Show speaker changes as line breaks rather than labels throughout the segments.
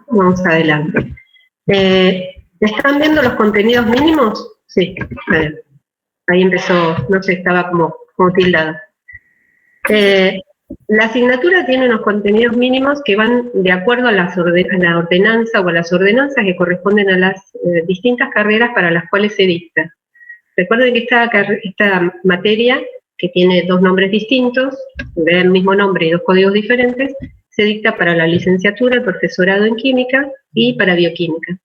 vamos adelante. ¿Están viendo los contenidos mínimos? Sí, ahí empezó, no sé, estaba como tildado. La asignatura tiene unos contenidos mínimos que van de acuerdo a la ordenanza o a las ordenanzas que corresponden a las distintas carreras para las cuales se dicta. Recuerden que esta materia, que tiene dos nombres distintos, del mismo nombre y dos códigos diferentes, se dicta para la licenciatura, el profesorado en química y para bioquímica.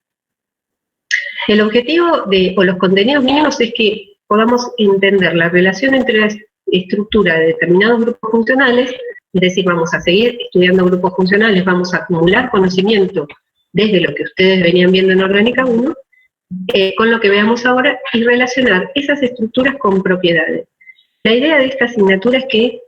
El objetivo o los contenidos mínimos es que podamos entender la relación entre la estructura de determinados grupos funcionales, es decir, vamos a seguir estudiando grupos funcionales, vamos a acumular conocimiento desde lo que ustedes venían viendo en Orgánica 1, con lo que veamos ahora, y relacionar esas estructuras con propiedades. La idea de esta asignatura es que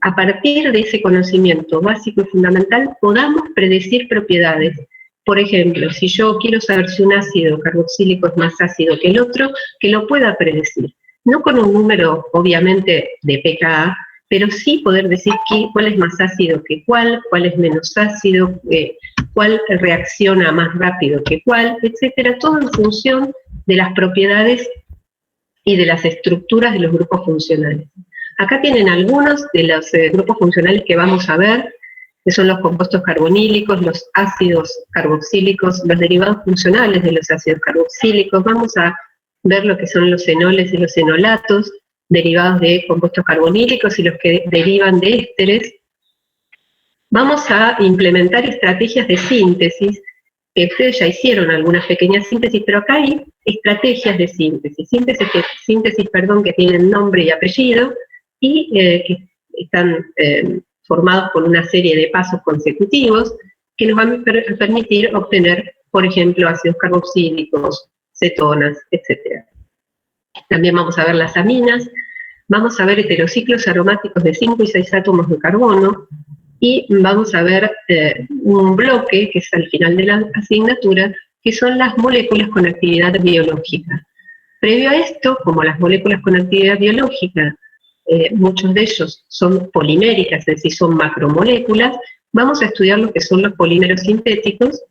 a partir de ese conocimiento básico y fundamental podamos predecir propiedades. Por ejemplo, si yo quiero saber si un ácido carboxílico es más ácido que el otro, que lo pueda predecir. No con un número, obviamente, de pKa, pero sí poder decir cuál es más ácido que cuál es menos ácido, cuál reacciona más rápido que cuál, etcétera, todo en función de las propiedades y de las estructuras de los grupos funcionales. Acá tienen algunos de los grupos funcionales que vamos a ver, que son los compuestos carbonílicos, los ácidos carboxílicos, los derivados funcionales de los ácidos carboxílicos. Vamos a ver lo que son los fenoles y los enolatos, derivados de compuestos carbonílicos y los que derivan de ésteres. Vamos a implementar estrategias de síntesis, que ustedes ya hicieron algunas pequeñas síntesis, pero acá hay estrategias de síntesis, que tienen nombre y apellido, y que están formados por una serie de pasos consecutivos, que nos van a permitir obtener, por ejemplo, ácidos carboxílicos, cetonas, etc. También vamos a ver las aminas, vamos a ver heterociclos aromáticos de 5 y 6 átomos de carbono, y vamos a ver un bloque, que es al final de la asignatura, que son las moléculas con actividad biológica. Previo a esto, como las moléculas con actividad biológica, muchos de ellos son poliméricas, es decir, son macromoléculas, vamos a estudiar lo que son los polímeros sintéticos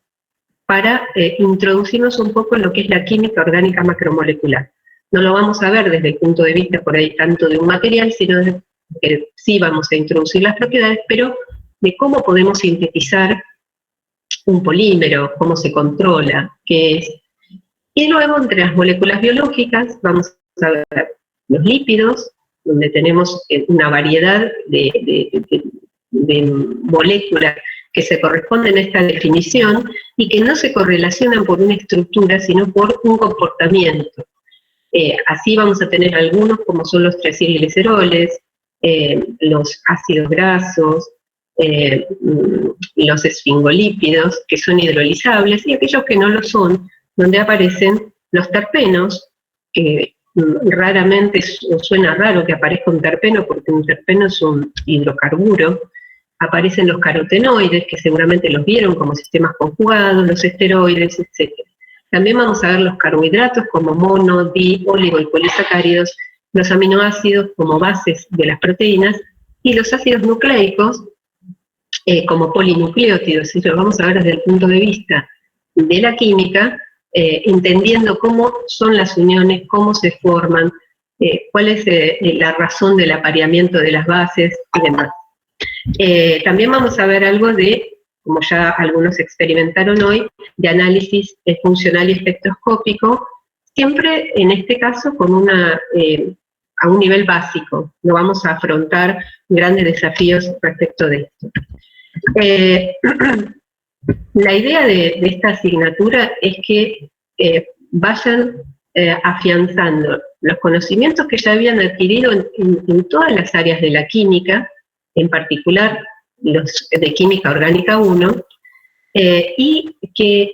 para introducirnos un poco en lo que es la química orgánica macromolecular. No lo vamos a ver desde el punto de vista por ahí tanto de un material, sino de que sí vamos a introducir las propiedades, pero de cómo podemos sintetizar un polímero, cómo se controla, qué es. Y luego, entre las moléculas biológicas, vamos a ver los lípidos, donde tenemos una variedad de moléculas que se corresponden a esta definición y que no se correlacionan por una estructura, sino por un comportamiento. Así vamos a tener algunos, como son los triacilgliceroles, los ácidos grasos, los esfingolípidos, que son hidrolizables, y aquellos que no lo son, donde aparecen los terpenos, que raramente suena raro que aparezca un terpeno, porque un terpeno es un hidrocarburo. Aparecen los carotenoides, que seguramente los vieron como sistemas conjugados, los esteroides, etc. También vamos a ver los carbohidratos como mono, di, oligo y polisacáridos, los aminoácidos como bases de las proteínas, y los ácidos nucleicos como polinucleótidos. Eso lo vamos a ver desde el punto de vista de la química, entendiendo cómo son las uniones, cómo se forman, cuál es la razón del apareamiento de las bases y demás. También vamos a ver algo de, como ya algunos experimentaron hoy, de análisis funcional y espectroscópico, siempre en este caso con a un nivel básico. No vamos a afrontar grandes desafíos respecto de esto. La idea de esta asignatura es que vayan afianzando los conocimientos que ya habían adquirido en todas las áreas de la química, en particular los de Química Orgánica 1, y que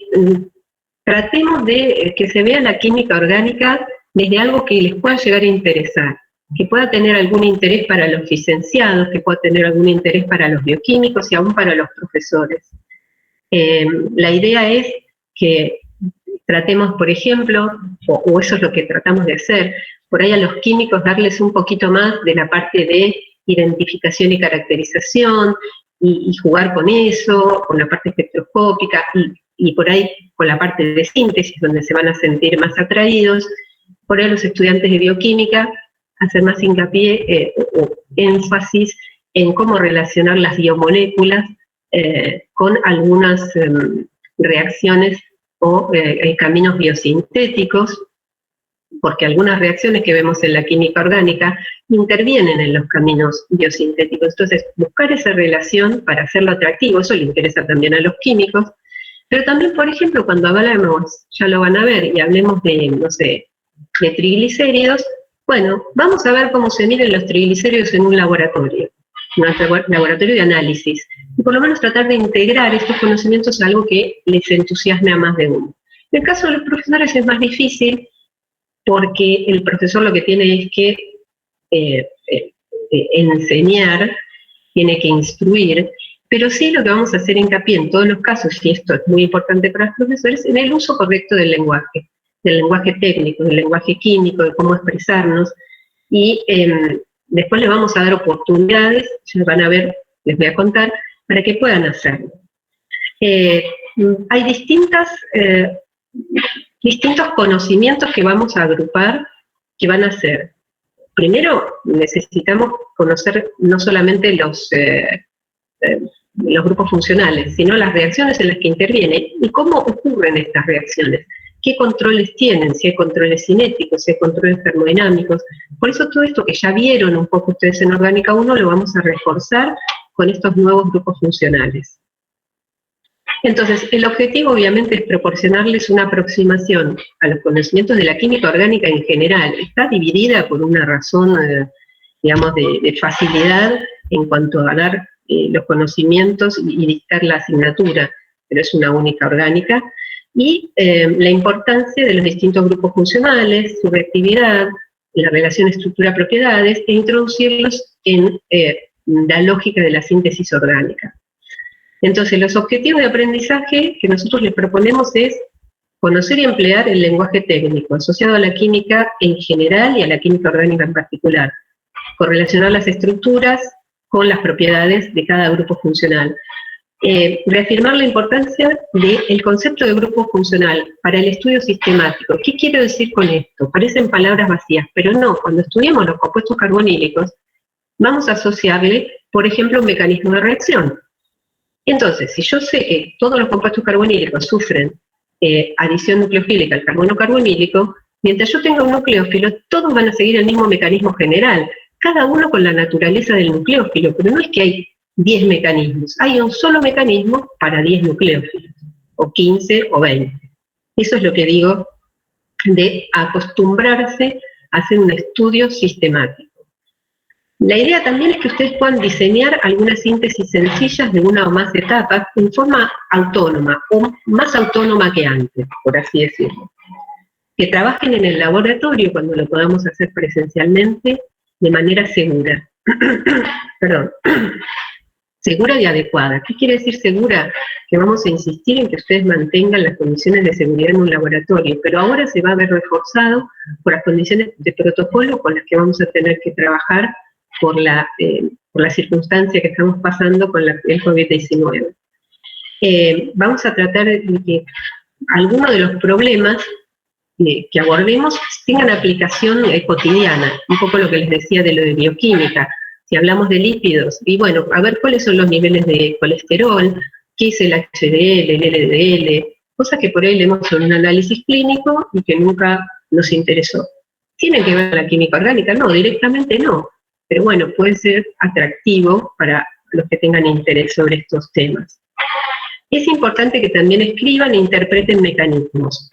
tratemos de que se vea la química orgánica desde algo que les pueda llegar a interesar, que pueda tener algún interés para los licenciados, que pueda tener algún interés para los bioquímicos y aún para los profesores. La idea es que tratemos, por ejemplo, o eso es lo que tratamos de hacer, por ahí a los químicos darles un poquito más de la parte de identificación y caracterización, y jugar con eso, con la parte espectroscópica, y por ahí con la parte de síntesis, donde se van a sentir más atraídos. Por ahí los estudiantes de bioquímica hacer más hincapié o énfasis en cómo relacionar las biomoléculas con algunas reacciones o caminos biosintéticos, porque algunas reacciones que vemos en la química orgánica intervienen en los caminos biosintéticos. Entonces, buscar esa relación para hacerlo atractivo, eso le interesa también a los químicos, pero también, por ejemplo, cuando hablamos, ya lo van a ver, y hablemos de, no sé, de triglicéridos, bueno, vamos a ver cómo se miden los triglicéridos en un laboratorio de análisis, y por lo menos tratar de integrar estos conocimientos a algo que les entusiasme a más de uno. En el caso de los profesores es más difícil, porque el profesor lo que tiene es que enseñar, tiene que instruir, pero sí lo que vamos a hacer hincapié en todos los casos, y esto es muy importante para los profesores, en el uso correcto del lenguaje técnico, del lenguaje químico, de cómo expresarnos, y después les vamos a dar oportunidades, ya van a ver, les voy a contar, para que puedan hacerlo. Hay distintos conocimientos que vamos a agrupar, que van a ser, primero necesitamos conocer no solamente los grupos funcionales, sino las reacciones en las que intervienen y cómo ocurren estas reacciones, qué controles tienen, si hay controles cinéticos, si hay controles termodinámicos. Por eso todo esto que ya vieron un poco ustedes en Orgánica 1 lo vamos a reforzar con estos nuevos grupos funcionales. Entonces, el objetivo obviamente es proporcionarles una aproximación a los conocimientos de la química orgánica en general. Está dividida por una razón, digamos, de facilidad en cuanto a dar los conocimientos y dictar la asignatura, pero es una única orgánica, y la importancia de los distintos grupos funcionales, su reactividad, la relación estructura-propiedades, e introducirlos en la lógica de la síntesis orgánica. Entonces, los objetivos de aprendizaje que nosotros les proponemos es conocer y emplear el lenguaje técnico asociado a la química en general y a la química orgánica en particular, correlacionar las estructuras con las propiedades de cada grupo funcional, reafirmar la importancia del concepto de grupo funcional para el estudio sistemático. ¿Qué quiero decir con esto? Parecen palabras vacías, pero no, cuando estudiamos los compuestos carbonílicos, vamos a asociarle, por ejemplo, un mecanismo de reacción. Entonces, si yo sé que todos los compuestos carbonílicos sufren adición nucleofílica al carbono carbonílico, mientras yo tenga un nucleófilo, todos van a seguir el mismo mecanismo general, cada uno con la naturaleza del nucleófilo, pero no es que hay 10 mecanismos, hay un solo mecanismo para 10 nucleófilos, o 15 o 20. Eso es lo que digo de acostumbrarse a hacer un estudio sistemático. La idea también es que ustedes puedan diseñar algunas síntesis sencillas de una o más etapas en forma autónoma, o más autónoma que antes, por así decirlo. Que trabajen en el laboratorio cuando lo podamos hacer presencialmente de manera segura. Perdón. Segura y adecuada. ¿Qué quiere decir segura? Que vamos a insistir en que ustedes mantengan las condiciones de seguridad en un laboratorio, pero ahora se va a ver reforzado por las condiciones de protocolo con las que vamos a tener que trabajar por la circunstancia que estamos pasando con el COVID-19. Vamos a tratar de que algunos de los problemas que abordemos tengan aplicación cotidiana, un poco lo que les decía de lo de bioquímica. Si hablamos de lípidos, y bueno, a ver cuáles son los niveles de colesterol, qué es el HDL, el LDL, cosas que por ahí leemos en un análisis clínico y que nunca nos interesó. ¿Tienen que ver con la química orgánica? No, directamente no. Pero bueno, puede ser atractivo para los que tengan interés sobre estos temas. Es importante que también escriban e interpreten mecanismos.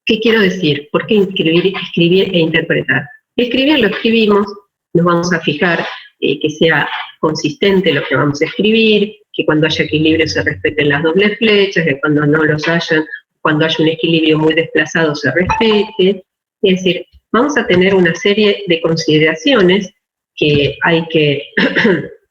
¿Qué quiero decir? ¿Por qué escribir e interpretar? Escribir lo escribimos, nos vamos a fijar que sea consistente lo que vamos a escribir, que cuando haya equilibrio se respeten las dobles flechas, que cuando no los hayan, cuando haya un equilibrio muy desplazado se respete. Es decir, vamos a tener una serie de consideraciones que hay que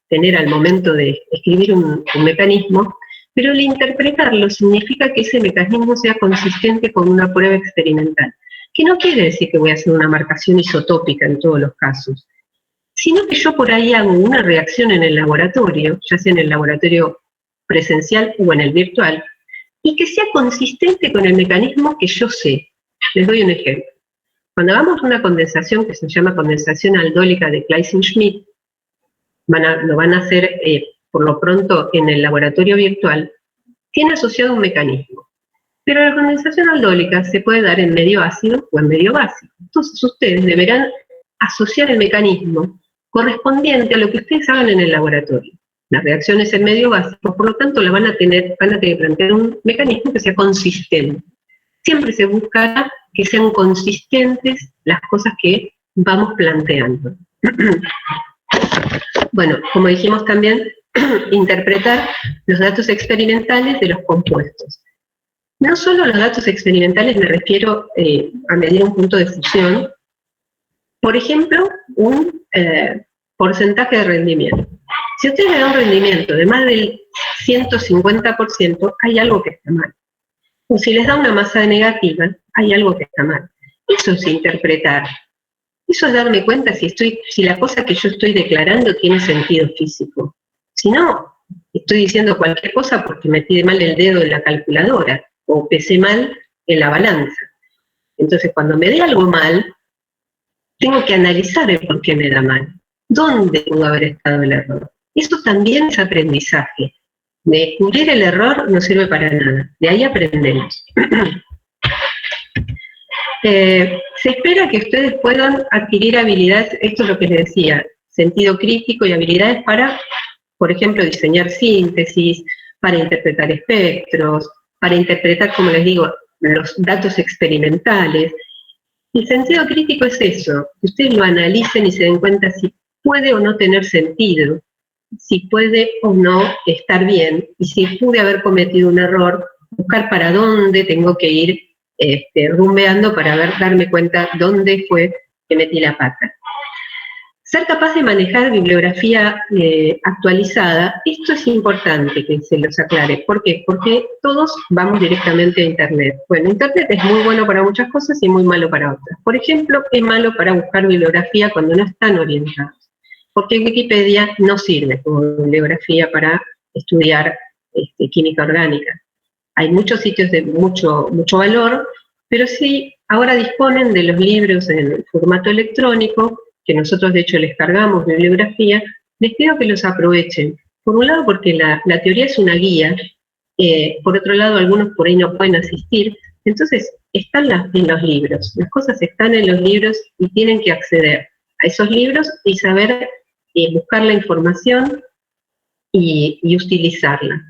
tener al momento de escribir un mecanismo, pero el interpretarlo significa que ese mecanismo sea consistente con una prueba experimental, que no quiere decir que voy a hacer una marcación isotópica en todos los casos. sino que yo por ahí hago una reacción en el laboratorio, ya sea en el laboratorio presencial o en el virtual, y que sea consistente con el mecanismo que yo sé. Les doy un ejemplo. Cuando hagamos una condensación que se llama condensación aldólica de Claisen-Schmidt, lo van a hacer por lo pronto en el laboratorio virtual, tiene asociado un mecanismo. Pero la condensación aldólica se puede dar en medio ácido o en medio básico. Entonces ustedes deberán asociar el mecanismo correspondiente a lo que ustedes hagan en el laboratorio. La reacción es en medio básico, por lo tanto van a tener que plantear un mecanismo que sea consistente. Siempre se buscará que sean consistentes las cosas que vamos planteando. Bueno, como dijimos también, interpretar los datos experimentales de los compuestos. No solo los datos experimentales, me refiero a medir un punto de fusión, por ejemplo, un porcentaje de rendimiento. Si usted le da un rendimiento de más del 150%, hay algo que está mal. O si les da una masa negativa, hay algo que está mal. Eso es interpretar. Eso es darme cuenta si la cosa que yo estoy declarando tiene sentido físico. Si no, estoy diciendo cualquier cosa porque metí mal el dedo en la calculadora o pesé mal en la balanza. Entonces, cuando me dé algo mal, tengo que analizar el por qué me da mal. ¿Dónde pudo haber estado el error? Eso también es aprendizaje. Descubrir el error no sirve para nada. De ahí aprendemos. Se espera que ustedes puedan adquirir habilidades, esto es lo que les decía, sentido crítico y habilidades para, por ejemplo, diseñar síntesis, para interpretar espectros, para interpretar, como les digo, los datos experimentales. El sentido crítico es eso, que ustedes lo analicen y se den cuenta si puede o no tener sentido, si puede o no estar bien, y si pude haber cometido un error, buscar para dónde tengo que ir rumbeando para darme cuenta dónde fue que metí la pata. Ser capaz de manejar bibliografía actualizada, esto es importante que se los aclare. ¿Por qué? Porque todos vamos directamente a Internet. Bueno, Internet es muy bueno para muchas cosas y muy malo para otras. Por ejemplo, es malo para buscar bibliografía cuando no están orientados. Porque Wikipedia no sirve como bibliografía para estudiar química orgánica. Hay muchos sitios de mucho valor, pero sí ahora disponen de los libros en formato electrónico, que nosotros de hecho les cargamos bibliografía, les pido que los aprovechen. Por un lado porque la teoría es una guía, por otro lado algunos por ahí no pueden asistir, entonces están en los libros, las cosas están en los libros y tienen que acceder a esos libros y saber buscar la información y utilizarla.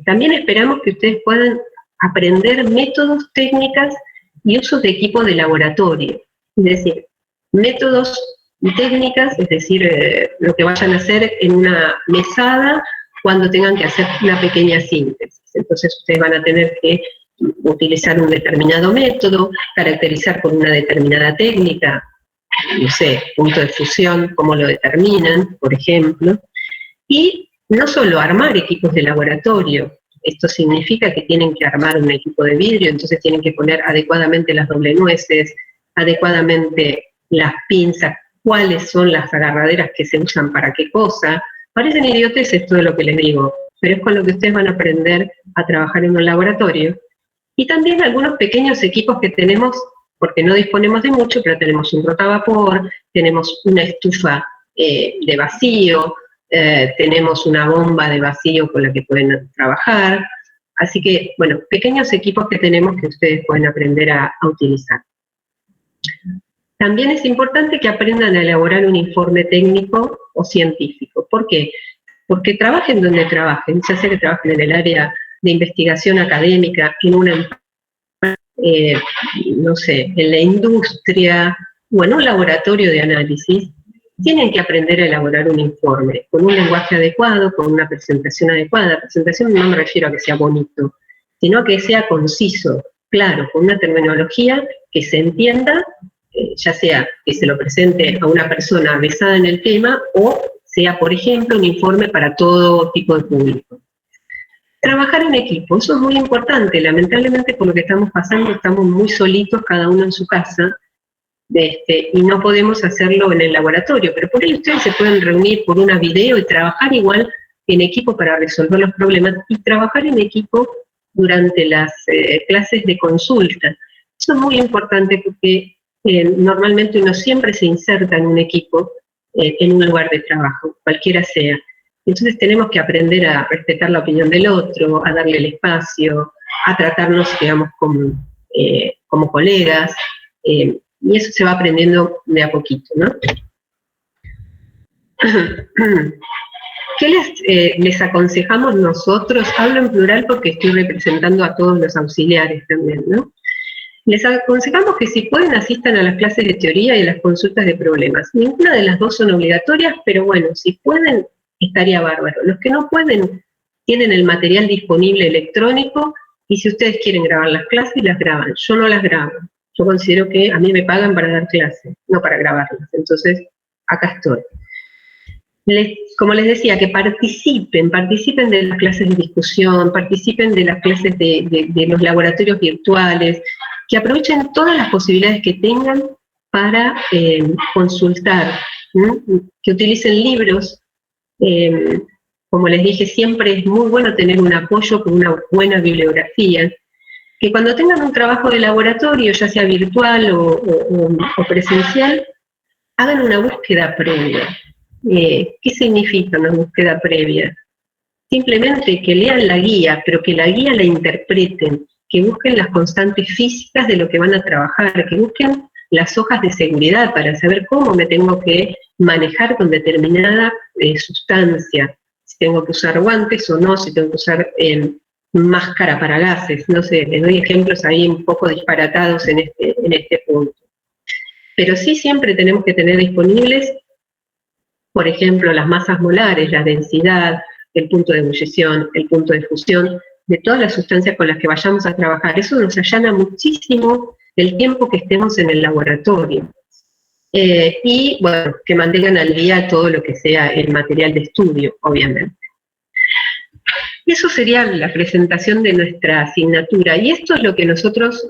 También esperamos que ustedes puedan aprender métodos, técnicas y usos de equipo de laboratorio. Es decir, métodos y técnicas, es decir, lo que vayan a hacer en una mesada cuando tengan que hacer una pequeña síntesis. Entonces ustedes van a tener que utilizar un determinado método, caracterizar con una determinada técnica, no sé, punto de fusión, cómo lo determinan, por ejemplo, y no solo armar equipos de laboratorio, esto significa que tienen que armar un equipo de vidrio, entonces tienen que poner adecuadamente las doble nueces, adecuadamente las pinzas, cuáles son las agarraderas que se usan para qué cosa. Parecen idioteces todo lo que les digo, pero es con lo que ustedes van a aprender a trabajar en un laboratorio. Y también algunos pequeños equipos que tenemos, porque no disponemos de mucho, pero tenemos un rotavapor, tenemos una estufa de vacío, tenemos una bomba de vacío con la que pueden trabajar. Así que, bueno, pequeños equipos que tenemos que ustedes pueden aprender a utilizar. También es importante que aprendan a elaborar un informe técnico o científico. ¿Por qué? Porque trabajen donde trabajen, ya sea que trabajen en el área de investigación académica, en una empresa, no sé, en la industria o en un laboratorio de análisis, tienen que aprender a elaborar un informe con un lenguaje adecuado, con una presentación adecuada. Presentación no me refiero a que sea bonito, sino a que sea conciso, claro, con una terminología que se entienda, ya sea que se lo presente a una persona versada en el tema o sea, por ejemplo, un informe para todo tipo de público. Trabajar en equipo, eso es muy importante. Lamentablemente, por lo que estamos pasando, estamos muy solitos, cada uno en su casa, y no podemos hacerlo en el laboratorio, pero por ahí ustedes se pueden reunir por una video y trabajar igual en equipo para resolver los problemas y trabajar en equipo durante las clases de consulta. Eso es muy importante porque normalmente uno siempre se inserta en un equipo, en un lugar de trabajo, cualquiera sea. Entonces tenemos que aprender a respetar la opinión del otro, a darle el espacio, a tratarnos, digamos, como colegas, y eso se va aprendiendo de a poquito, ¿no? ¿Qué les aconsejamos nosotros? Hablo en plural porque estoy representando a todos los auxiliares también, ¿no? Les aconsejamos que si pueden asistan a las clases de teoría y a las consultas de problemas. Ninguna de las dos son obligatorias, pero bueno, si pueden, estaría bárbaro. Los que no pueden, tienen el material disponible electrónico y si ustedes quieren grabar las clases, las graban. Yo no las grabo. Yo considero que a mí me pagan para dar clases, no para grabarlas. Entonces, acá estoy. Como les decía, que participen de las clases de discusión, participen de las clases de los laboratorios virtuales, que aprovechen todas las posibilidades que tengan para consultar, que utilicen libros. Como les dije, siempre es muy bueno tener un apoyo con una buena bibliografía, que cuando tengan un trabajo de laboratorio, ya sea virtual o presencial, hagan una búsqueda previa. ¿Qué significa una búsqueda previa? Simplemente que lean la guía, pero que la guía la interpreten, que busquen las constantes físicas de lo que van a trabajar, que busquen las hojas de seguridad para saber cómo me tengo que manejar con determinada sustancia, si tengo que usar guantes o no, si tengo que usar máscara para gases, no sé, les doy ejemplos ahí un poco disparatados en este punto. Pero sí siempre tenemos que tener disponibles, por ejemplo, las masas molares, la densidad, el punto de ebullición, el punto de fusión, de todas las sustancias con las que vayamos a trabajar. Eso nos allana muchísimo el tiempo que estemos en el laboratorio. Y, bueno, que mantengan al día todo lo que sea el material de estudio, obviamente. Eso sería la presentación de nuestra asignatura. Y esto es lo que nosotros,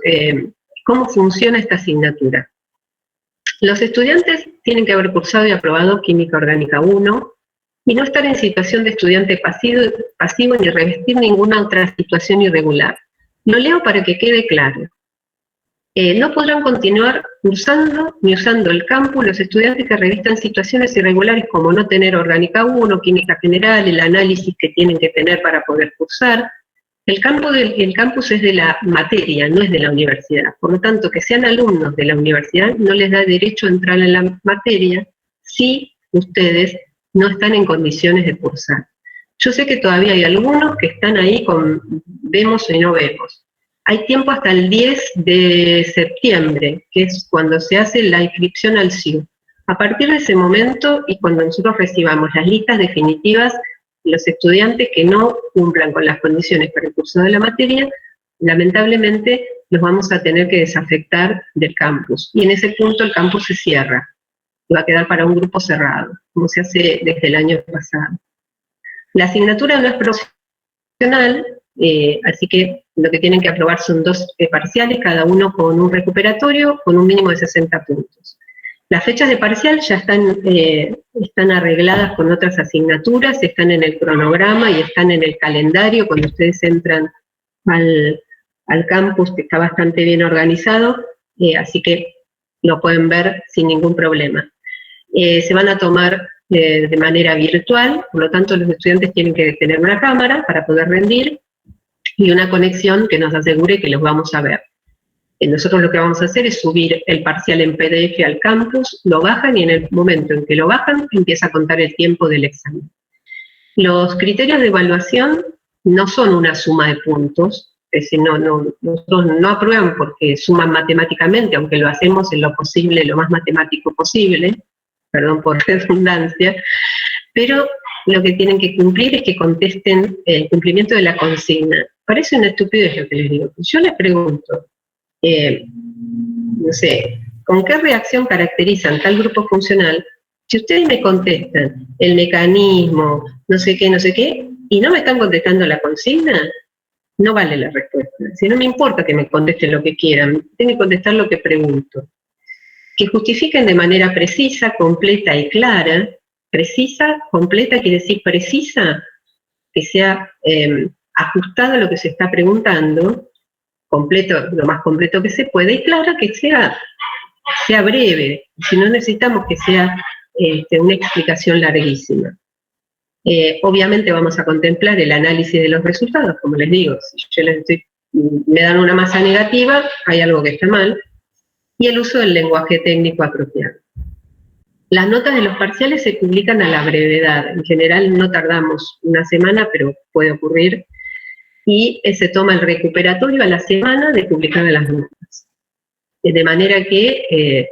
cómo funciona esta asignatura. Los estudiantes tienen que haber cursado y aprobado Química Orgánica 1 y no estar en situación de estudiante pasivo ni revestir ninguna otra situación irregular. Lo leo para que quede claro. No podrán continuar cursando ni usando el campus los estudiantes que revistan situaciones irregulares como no tener Orgánica 1, Química General, el análisis que tienen que tener para poder cursar. El campus es de la materia, no es de la universidad. Por lo tanto, que sean alumnos de la universidad no les da derecho a entrar en la materia si ustedes no están en condiciones de cursar. Yo sé que todavía hay algunos que están ahí con vemos y no vemos. Hay tiempo hasta el 10 de septiembre, que es cuando se hace la inscripción al CIU. A partir de ese momento, y cuando nosotros recibamos las listas definitivas, los estudiantes que no cumplan con las condiciones para el curso de la materia, lamentablemente los vamos a tener que desafectar del campus. Y en ese punto el campus se cierra. Y va a quedar para un grupo cerrado, como se hace desde el año pasado. La asignatura no es profesional, así que lo que tienen que aprobar son 2 parciales, cada uno con un recuperatorio, con un mínimo de 60 puntos. Las fechas de parcial ya están arregladas con otras asignaturas, están en el cronograma y están en el calendario cuando ustedes entran al campus, que está bastante bien organizado, así que lo pueden ver sin ningún problema. Se van a tomar de manera virtual, por lo tanto los estudiantes tienen que tener una cámara para poder rendir y una conexión que nos asegure que los vamos a ver. Nosotros lo que vamos a hacer es subir el parcial en PDF al campus, lo bajan y en el momento en que lo bajan empieza a contar el tiempo del examen. Los criterios de evaluación no son una suma de puntos, es decir, nosotros no aprueban porque suman matemáticamente, aunque lo hacemos en lo posible, lo más matemático posible, perdón por redundancia, pero lo que tienen que cumplir es que contesten el cumplimiento de la consigna. Parece una estupidez lo que les digo. Yo les pregunto, no sé, ¿con qué reacción caracterizan tal grupo funcional? Si ustedes me contestan el mecanismo, no sé qué, y no me están contestando la consigna, no vale la respuesta. Si no me importa que me contesten lo que quieran, tienen que contestar lo que pregunto. que justifiquen de manera precisa, completa y clara. Precisa, completa quiere decir precisa, que sea ajustada a lo que se está preguntando, completo, lo más completo que se puede, y clara, que sea breve, si no necesitamos que sea una explicación larguísima. Obviamente vamos a contemplar el análisis de los resultados, como les digo, si yo me dan una masa negativa, hay algo que está mal, y el uso del lenguaje técnico apropiado. Las notas de los parciales se publican a la brevedad, en general no tardamos una semana, pero puede ocurrir, y se toma el recuperatorio a la semana de publicar las notas. De manera que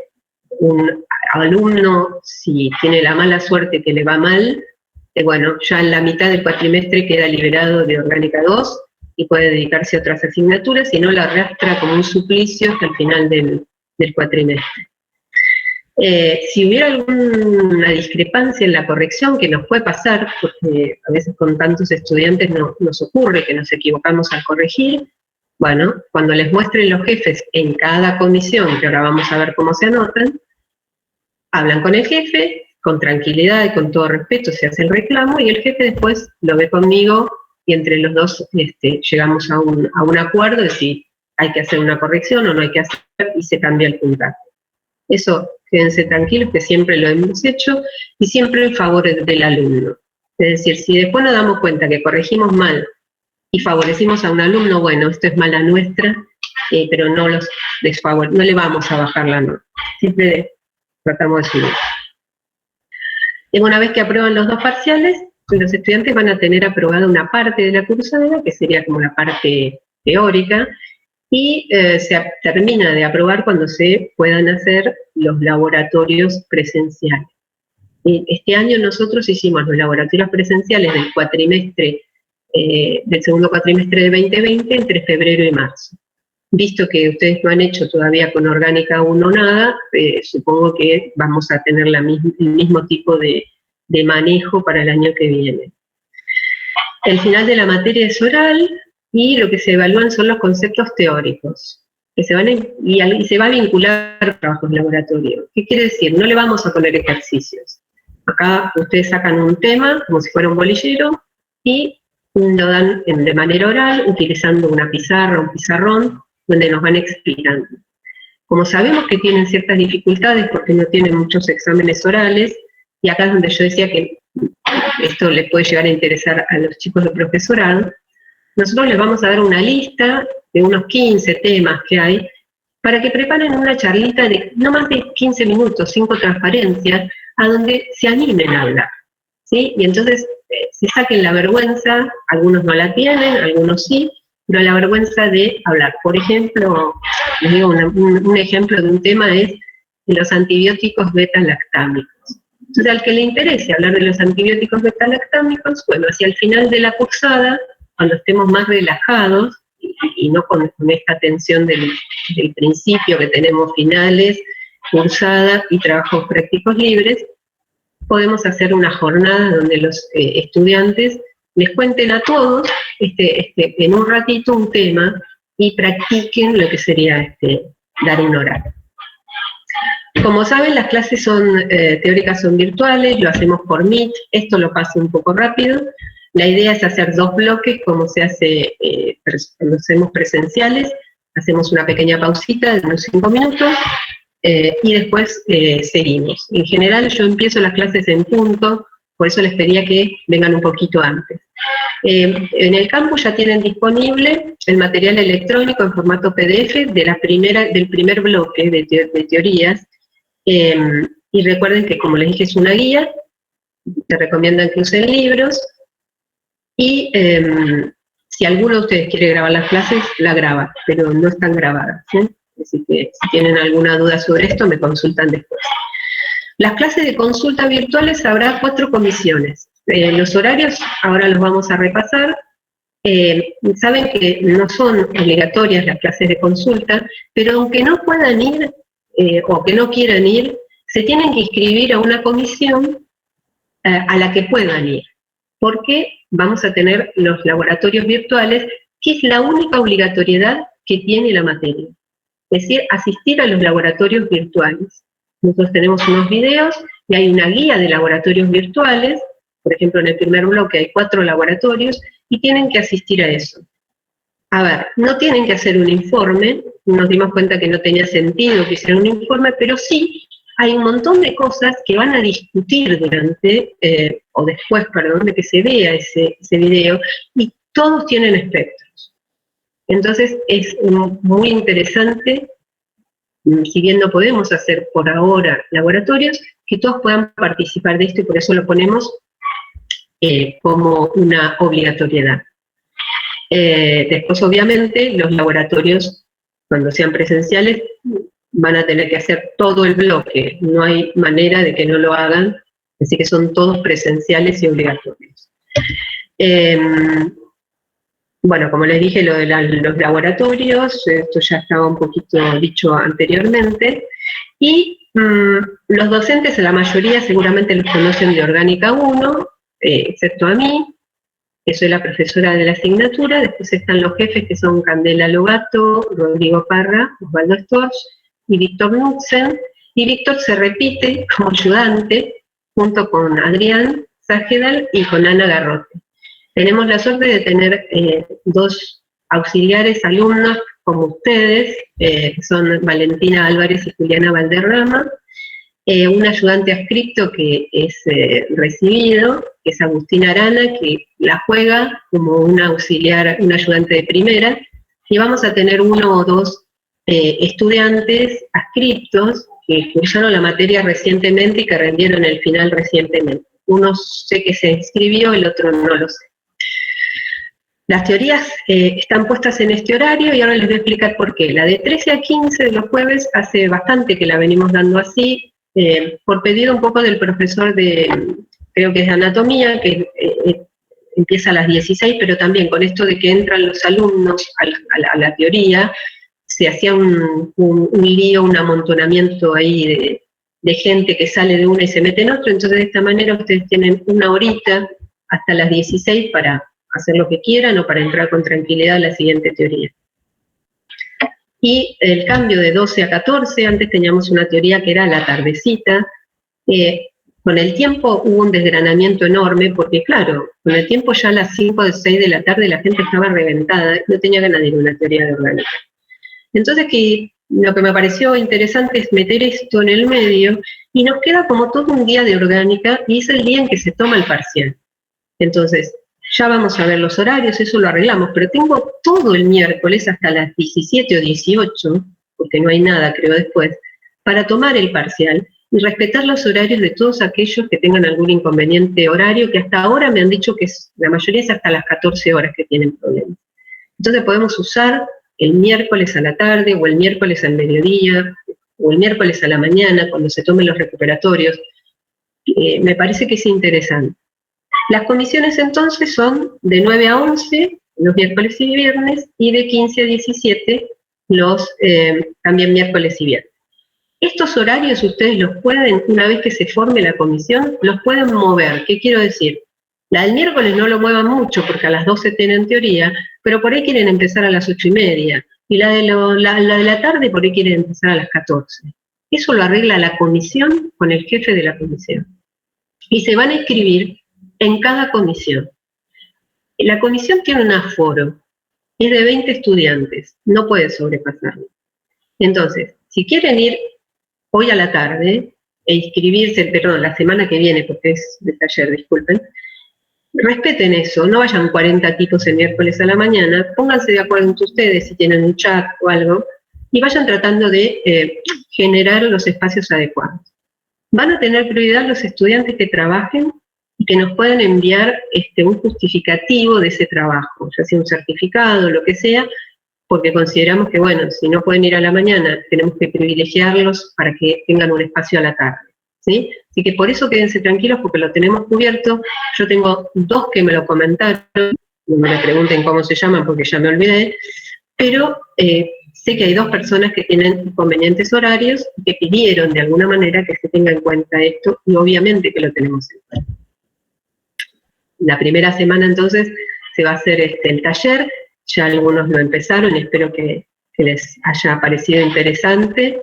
un alumno, si tiene la mala suerte que le va mal, bueno, ya en la mitad del cuatrimestre queda liberado de Orgánica 2 y puede dedicarse a otras asignaturas, y no la arrastra como un suplicio hasta el final del cuatrimestre. Si hubiera alguna discrepancia en la corrección, que nos puede pasar, porque a veces con tantos estudiantes nos ocurre que nos equivocamos al corregir, bueno, cuando les muestren los jefes en cada comisión, que ahora vamos a ver cómo se anotan, hablan con el jefe, con tranquilidad y con todo respeto se hace el reclamo, y el jefe después lo ve conmigo, y entre los dos llegamos a un acuerdo de si hay que hacer una corrección o no hay que hacer, y se cambia el puntaje. Eso, quédense tranquilos, que siempre lo hemos hecho, y siempre en favor del alumno. Es decir, si después nos damos cuenta que corregimos mal y favorecimos a un alumno, bueno, esto es mala nuestra, pero no le vamos a bajar la nota. Siempre tratamos de subir. Y una vez que aprueban los dos parciales, los estudiantes van a tener aprobada una parte de la cursadera, que sería como la parte teórica, y se termina de aprobar cuando se puedan hacer los laboratorios presenciales. Este año nosotros hicimos los laboratorios presenciales del cuatrimestre, del segundo cuatrimestre de 2020, entre febrero y marzo. Visto que ustedes no han hecho todavía con Orgánica 1 nada, supongo que vamos a tener el mismo tipo de manejo para el año que viene. El final de la materia es oral, y lo que se evalúan son los conceptos teóricos, que se va a vincular a trabajos laboratorios. ¿Qué quiere decir? No le vamos a poner ejercicios. Acá ustedes sacan un tema, como si fuera un bolillero, y lo dan de manera oral, utilizando una pizarra, un pizarrón, donde nos van explicando. Como sabemos que tienen ciertas dificultades porque no tienen muchos exámenes orales, y acá es donde yo decía que esto les puede llegar a interesar a los chicos de profesorado, nosotros les vamos a dar una lista de unos 15 temas que hay, para que preparen una charlita de no más de 15 minutos, 5 transparencias, a donde se animen a hablar, ¿sí? Y entonces se saquen la vergüenza, algunos no la tienen, algunos sí, pero la vergüenza de hablar. Por ejemplo, les digo un ejemplo de un tema es los antibióticos beta-lactámicos. Entonces, al que le interese hablar de los antibióticos beta-lactámicos, bueno, hacia el final de la cursada, cuando estemos más relajados, y no con esta tensión del principio que tenemos finales, cursada y trabajos prácticos libres, podemos hacer una jornada donde los estudiantes les cuenten a todos en un ratito un tema y practiquen lo que sería dar un horario. Como saben, las clases teóricas son virtuales, lo hacemos por Meet, esto lo paso un poco rápido. La idea es hacer 2 bloques, como se hace cuando hacemos presenciales. Hacemos una pequeña pausita de unos 5 minutos y después seguimos. En general yo empiezo las clases en punto, por eso les pedía que vengan un poquito antes. En el campus ya tienen disponible el material electrónico en formato PDF del primer bloque de teorías, y recuerden que, como les dije, es una guía, te recomiendan que usen libros, y si alguno de ustedes quiere grabar las clases, la graba, pero no están grabadas, ¿sí? Así que si tienen alguna duda sobre esto, me consultan después. Las clases de consulta virtuales habrá 4 comisiones. Los horarios ahora los vamos a repasar. Saben que no son obligatorias las clases de consulta, pero aunque no puedan ir o que no quieran ir, se tienen que inscribir a una comisión a la que puedan ir, porque vamos a tener los laboratorios virtuales, que es la única obligatoriedad que tiene la materia. Es decir, asistir a los laboratorios virtuales. Nosotros tenemos unos videos y hay una guía de laboratorios virtuales. Por ejemplo, en el primer bloque hay 4 laboratorios y tienen que asistir a eso. A ver, no tienen que hacer un informe, nos dimos cuenta que no tenía sentido que hicieran un informe, pero sí hay un montón de cosas que van a discutir durante, o después, perdón, de que se vea ese video, y todos tienen espectros. Entonces es muy interesante, si bien no podemos hacer por ahora laboratorios, que todos puedan participar de esto y por eso lo ponemos como una obligatoriedad. Después, obviamente, los laboratorios, cuando sean presenciales, van a tener que hacer todo el bloque, no hay manera de que no lo hagan, así que son todos presenciales y obligatorios. Bueno, como les dije, lo de los laboratorios, esto ya estaba un poquito dicho anteriormente, y los docentes, la mayoría seguramente los conocen de Orgánica 1, excepto a mí, que soy la profesora de la asignatura. Después están los jefes, que son Candela Lobato, Rodrigo Parra, Osvaldo Storch y Víctor Knudsen, y Víctor se repite como ayudante, junto con Adrián Sajedal y con Ana Garrote. Tenemos la suerte de tener 2 auxiliares alumnos como ustedes, que son Valentina Álvarez y Juliana Valderrama, un ayudante adscripto que es recibido, que es Agustín Arana, que la juega como un auxiliar, un ayudante de primera, y vamos a tener 1 o 2 estudiantes adscriptos que cursaron la materia recientemente y que rendieron el final recientemente. Uno sé que se inscribió, el otro no lo sé. Las teorías están puestas en este horario y ahora les voy a explicar por qué. La de 13 a 15 de los jueves hace bastante que la venimos dando así, por pedido un poco del profesor de, creo que es de anatomía, que empieza a las 16, pero también con esto de que entran los alumnos a la teoría, se hacía un lío, un amontonamiento ahí de gente que sale de una y se mete en otra. Entonces de esta manera ustedes tienen 1 horita hasta las 16 para hacer lo que quieran o para entrar con tranquilidad a la siguiente teoría. Y el cambio de 12 a 14, antes teníamos una teoría que era la tardecita. Con el tiempo hubo un desgranamiento enorme, porque claro, con el tiempo ya a las 5 o 6 de la tarde la gente estaba reventada, no tenía ganas de ir a una teoría de orgánica. Entonces lo que me pareció interesante es meter esto en el medio, y nos queda como todo un día de orgánica, y es el día en que se toma el parcial. Entonces, ya vamos a ver los horarios, eso lo arreglamos, pero tengo todo el miércoles hasta las 17 o 18, porque no hay nada, creo, después, para tomar el parcial y respetar los horarios de todos aquellos que tengan algún inconveniente horario, que hasta ahora me han dicho que la mayoría es hasta las 14 horas que tienen problemas. Entonces podemos usar el miércoles a la tarde, o el miércoles al mediodía, o el miércoles a la mañana, cuando se tomen los recuperatorios. Me parece que es interesante. Las comisiones entonces son de 9 a 11, los miércoles y viernes, y de 15 a 17, también miércoles y viernes. Estos horarios ustedes los pueden, una vez que se forme la comisión, los pueden mover. ¿Qué quiero decir? La del miércoles no lo muevan mucho, porque a las 12 tienen teoría, pero por ahí quieren empezar a las 8:30, y la de la tarde por ahí quieren empezar a las 14. Eso lo arregla la comisión con el jefe de la comisión. Y se van a inscribir en cada comisión. La comisión tiene un aforo, es de 20 estudiantes, no puede sobrepasarlo. Entonces, si quieren ir hoy a la tarde e inscribirse, perdón, la semana que viene, porque es de taller, disculpen, respeten eso, no vayan 40 tipos el miércoles a la mañana, pónganse de acuerdo entre ustedes si tienen un chat o algo, y vayan tratando de generar los espacios adecuados. Van a tener prioridad los estudiantes que trabajen y que nos puedan enviar un justificativo de ese trabajo, ya sea un certificado, lo que sea, porque consideramos que, bueno, si no pueden ir a la mañana, tenemos que privilegiarlos para que tengan un espacio a la tarde, ¿sí? Así que por eso quédense tranquilos, porque lo tenemos cubierto. Yo tengo 2 que me lo comentaron, no me pregunten cómo se llaman porque ya me olvidé, pero sé que hay 2 personas que tienen inconvenientes horarios y que pidieron de alguna manera que se tenga en cuenta esto, y obviamente que lo tenemos en cuenta. La primera semana entonces se va a hacer el taller, ya algunos lo empezaron y espero que les haya parecido interesante.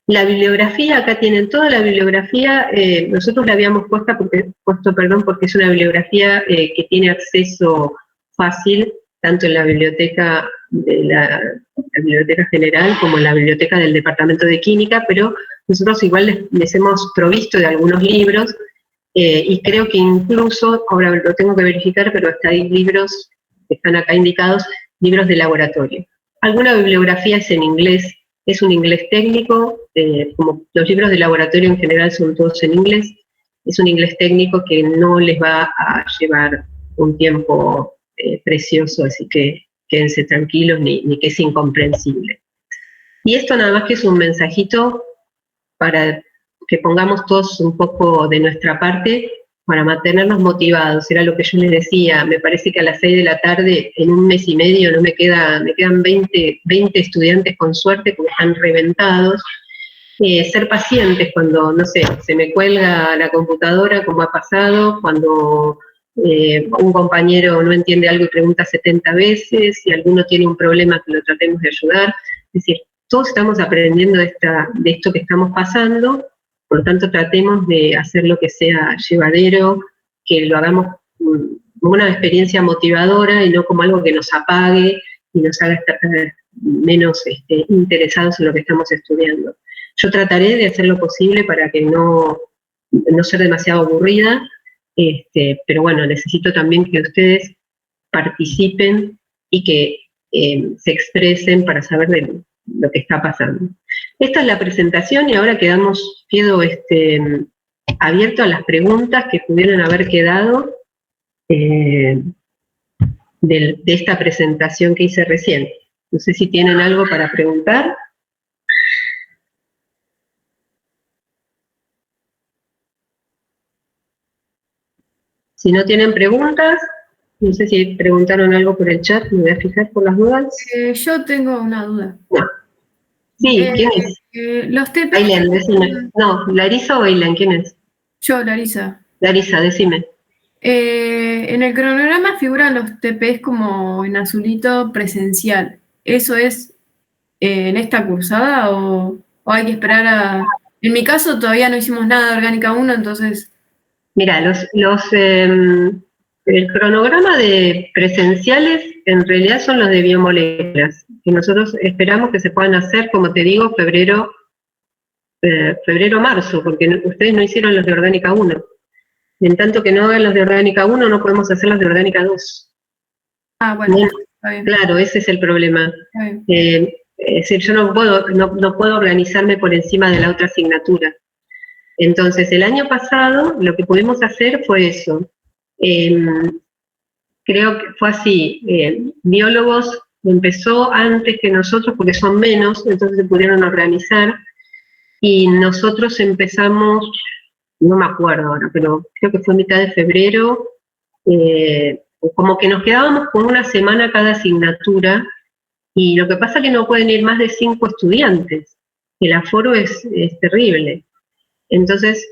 La bibliografía, acá tienen toda la bibliografía, nosotros la habíamos puesto porque es una bibliografía que tiene acceso fácil, tanto en la biblioteca de la biblioteca general como en la biblioteca del departamento de química, pero nosotros igual les hemos provisto de algunos libros, y creo que incluso, ahora lo tengo que verificar, pero hasta hay libros que están acá indicados, libros de laboratorio. Alguna bibliografía es en inglés, es un inglés técnico, como los libros de laboratorio en general son todos en inglés, es un inglés técnico que no les va a llevar un tiempo precioso, así que quédense tranquilos, ni que es incomprensible. Y esto nada más que es un mensajito para que pongamos todos un poco de nuestra parte para mantenernos motivados. Era lo que yo les decía, me parece que a las 6 de la tarde, en un mes y medio, me quedan 20 estudiantes con suerte, porque están reventados. Ser pacientes cuando, no sé, se me cuelga la computadora, como ha pasado, cuando un compañero no entiende algo y pregunta 70 veces, si alguno tiene un problema que lo tratemos de ayudar. Es decir, todos estamos aprendiendo de esto que estamos pasando, por lo tanto tratemos de hacer lo que sea llevadero, que lo hagamos como una experiencia motivadora y no como algo que nos apague y nos haga estar menos interesados en lo que estamos estudiando. Yo trataré de hacer lo posible para que no ser demasiado aburrida, pero bueno, necesito también que ustedes participen y que se expresen para saber de lo que está pasando. Esta es la presentación y ahora quedo abierto a las preguntas que pudieran haber quedado de esta presentación que hice recién. No sé si tienen algo para preguntar. Si no tienen preguntas, no sé si preguntaron algo por el chat, me voy a fijar por las dudas.
Yo tengo una duda.
No. Sí, ¿quién es?
Los TP...
Ailen, decime. No, ¿Larisa o Ailen? ¿Quién es?
Yo, Larisa.
Larisa, decime.
En el cronograma figuran los TPs como en azulito presencial. ¿Eso es en esta cursada o hay que esperar a...? En mi caso todavía no hicimos nada de Orgánica 1, entonces...
Mira, el cronograma de presenciales en realidad son los de biomoléculas, que nosotros esperamos que se puedan hacer, como te digo, febrero-marzo, porque ustedes no hicieron los de Orgánica 1. En tanto que no hagan los de Orgánica 1, no podemos hacer los de Orgánica 2.
Ah, bueno, está bien.
Claro, ese es el problema. Es decir, yo no puedo organizarme por encima de la otra asignatura. Entonces, el año pasado lo que pudimos hacer fue eso. Creo que fue así. Biólogos empezó antes que nosotros porque son menos, entonces se pudieron organizar. Y nosotros empezamos, no me acuerdo ahora, pero creo que fue mitad de febrero, como que nos quedábamos con una semana cada asignatura, y lo que pasa es que no pueden ir más de 5 estudiantes. El aforo es terrible. Entonces,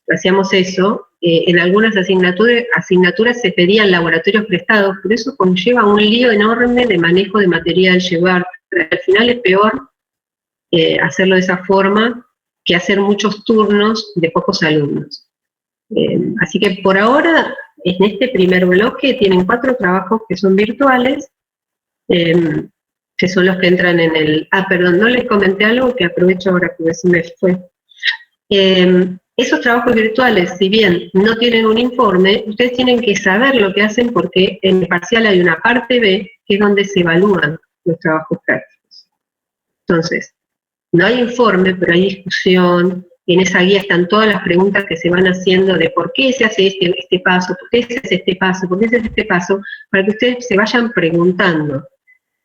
hacíamos eso. En algunas asignaturas se pedían laboratorios prestados, pero eso conlleva un lío enorme de manejo de material, llevar. Al final es peor hacerlo de esa forma que hacer muchos turnos de pocos alumnos. Así que por ahora, en este primer bloque, tienen 4 trabajos que son virtuales, que son los que entran en el... Ah, perdón, no les comenté algo que aprovecho ahora que se me fue. Esos trabajos virtuales, si bien no tienen un informe, ustedes tienen que saber lo que hacen porque en el parcial hay una parte B, que es donde se evalúan los trabajos prácticos. Entonces, no hay informe, pero hay discusión, y en esa guía están todas las preguntas que se van haciendo de por qué se hace este paso, por qué se hace este paso, por qué se hace este paso, para que ustedes se vayan preguntando.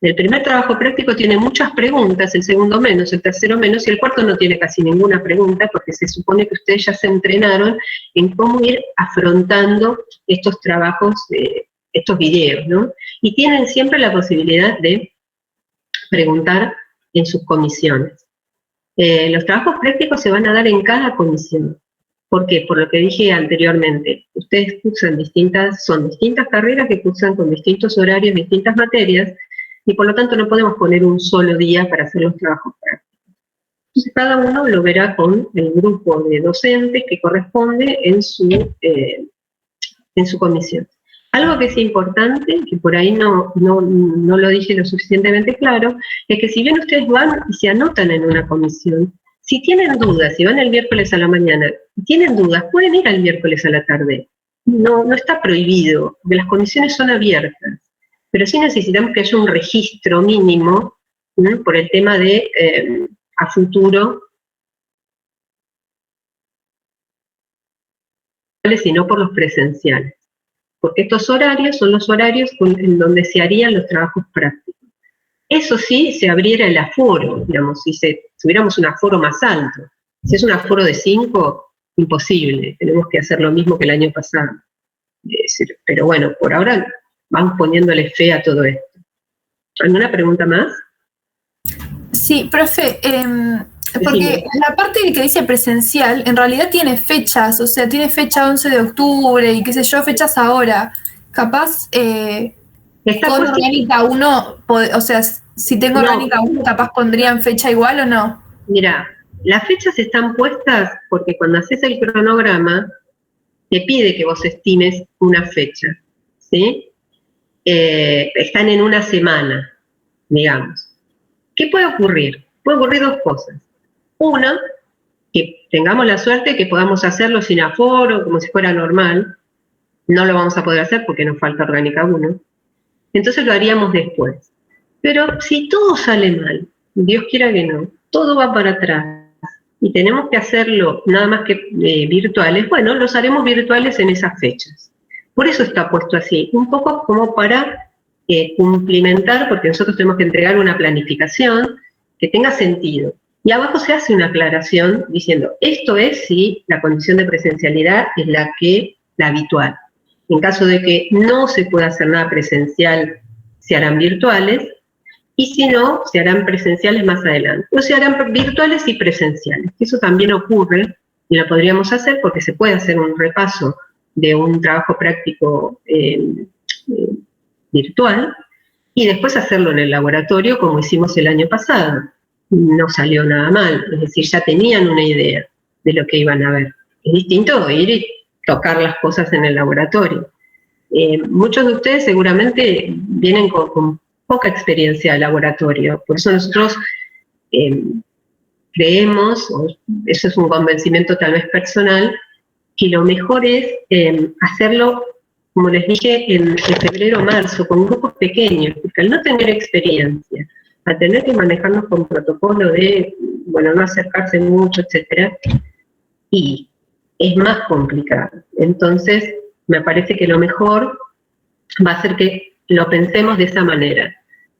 El primer trabajo práctico tiene muchas preguntas, el segundo menos, el tercero menos, y el cuarto no tiene casi ninguna pregunta, porque se supone que ustedes ya se entrenaron en cómo ir afrontando estos trabajos, estos videos, ¿no? Y tienen siempre la posibilidad de preguntar en sus comisiones. Los trabajos prácticos se van a dar en cada comisión. ¿Por qué? Por lo que dije anteriormente. Ustedes cursan son distintas carreras que cursan con distintos horarios, distintas materias, y por lo tanto no podemos poner un solo día para hacer los trabajos prácticos. Entonces cada uno lo verá con el grupo de docentes que corresponde en su comisión. Algo que es importante, que por ahí no lo dije lo suficientemente claro, es que si bien ustedes van y se anotan en una comisión, si tienen dudas, si van el miércoles a la mañana, y tienen dudas, pueden ir al miércoles a la tarde. No está prohibido, porque las comisiones son abiertas, pero sí necesitamos que haya un registro mínimo, ¿no?, por el tema de a futuro, sino por los presenciales. Porque estos horarios son los horarios en donde se harían los trabajos prácticos. Eso sí, se abriera el aforo, digamos, si tuviéramos un aforo más alto. Si es un aforo de 5, imposible, tenemos que hacer lo mismo que el año pasado. Pero bueno, por ahora vamos poniéndole fe a todo esto. ¿Alguna pregunta más?
Sí, profe, porque la parte que dice presencial en realidad tiene fechas, o sea, tiene fecha 11 de octubre y qué sé yo, fechas ahora. Capaz, con orgánica 1, o sea, si tengo orgánica 1, capaz pondrían fecha igual o no.
Mira, las fechas están puestas porque cuando haces el cronograma, te pide que vos estimes una fecha, ¿sí? Están en una semana, digamos. ¿Qué puede ocurrir? Puede ocurrir dos cosas. Una, que tengamos la suerte de que podamos hacerlo sin aforo, como si fuera normal. No lo vamos a poder hacer porque nos falta orgánica 1. Entonces lo haríamos después. Pero si todo sale mal, Dios quiera que no, todo va para atrás, y tenemos que hacerlo nada más que virtuales, bueno, los haremos virtuales en esas fechas. Por eso está puesto así, un poco como para cumplimentar, porque nosotros tenemos que entregar una planificación que tenga sentido. Y abajo se hace una aclaración diciendo, esto es si la condición de presencialidad es la habitual. En caso de que no se pueda hacer nada presencial, se harán virtuales, y si no, se harán presenciales más adelante. O se harán virtuales y presenciales. Eso también ocurre, y lo podríamos hacer porque se puede hacer un repaso de un trabajo práctico virtual, y después hacerlo en el laboratorio como hicimos el año pasado. No salió nada mal, es decir, ya tenían una idea de lo que iban a ver. Es distinto ir y tocar las cosas en el laboratorio. Muchos de ustedes seguramente vienen con poca experiencia de laboratorio, por eso nosotros creemos, eso es un convencimiento tal vez personal, que lo mejor es hacerlo, como les dije, en febrero o marzo, con grupos pequeños, porque al no tener experiencia, al tener que manejarnos con protocolo de, bueno, no acercarse mucho, etcétera, y es más complicado. Entonces, me parece que lo mejor va a ser que lo pensemos de esa manera.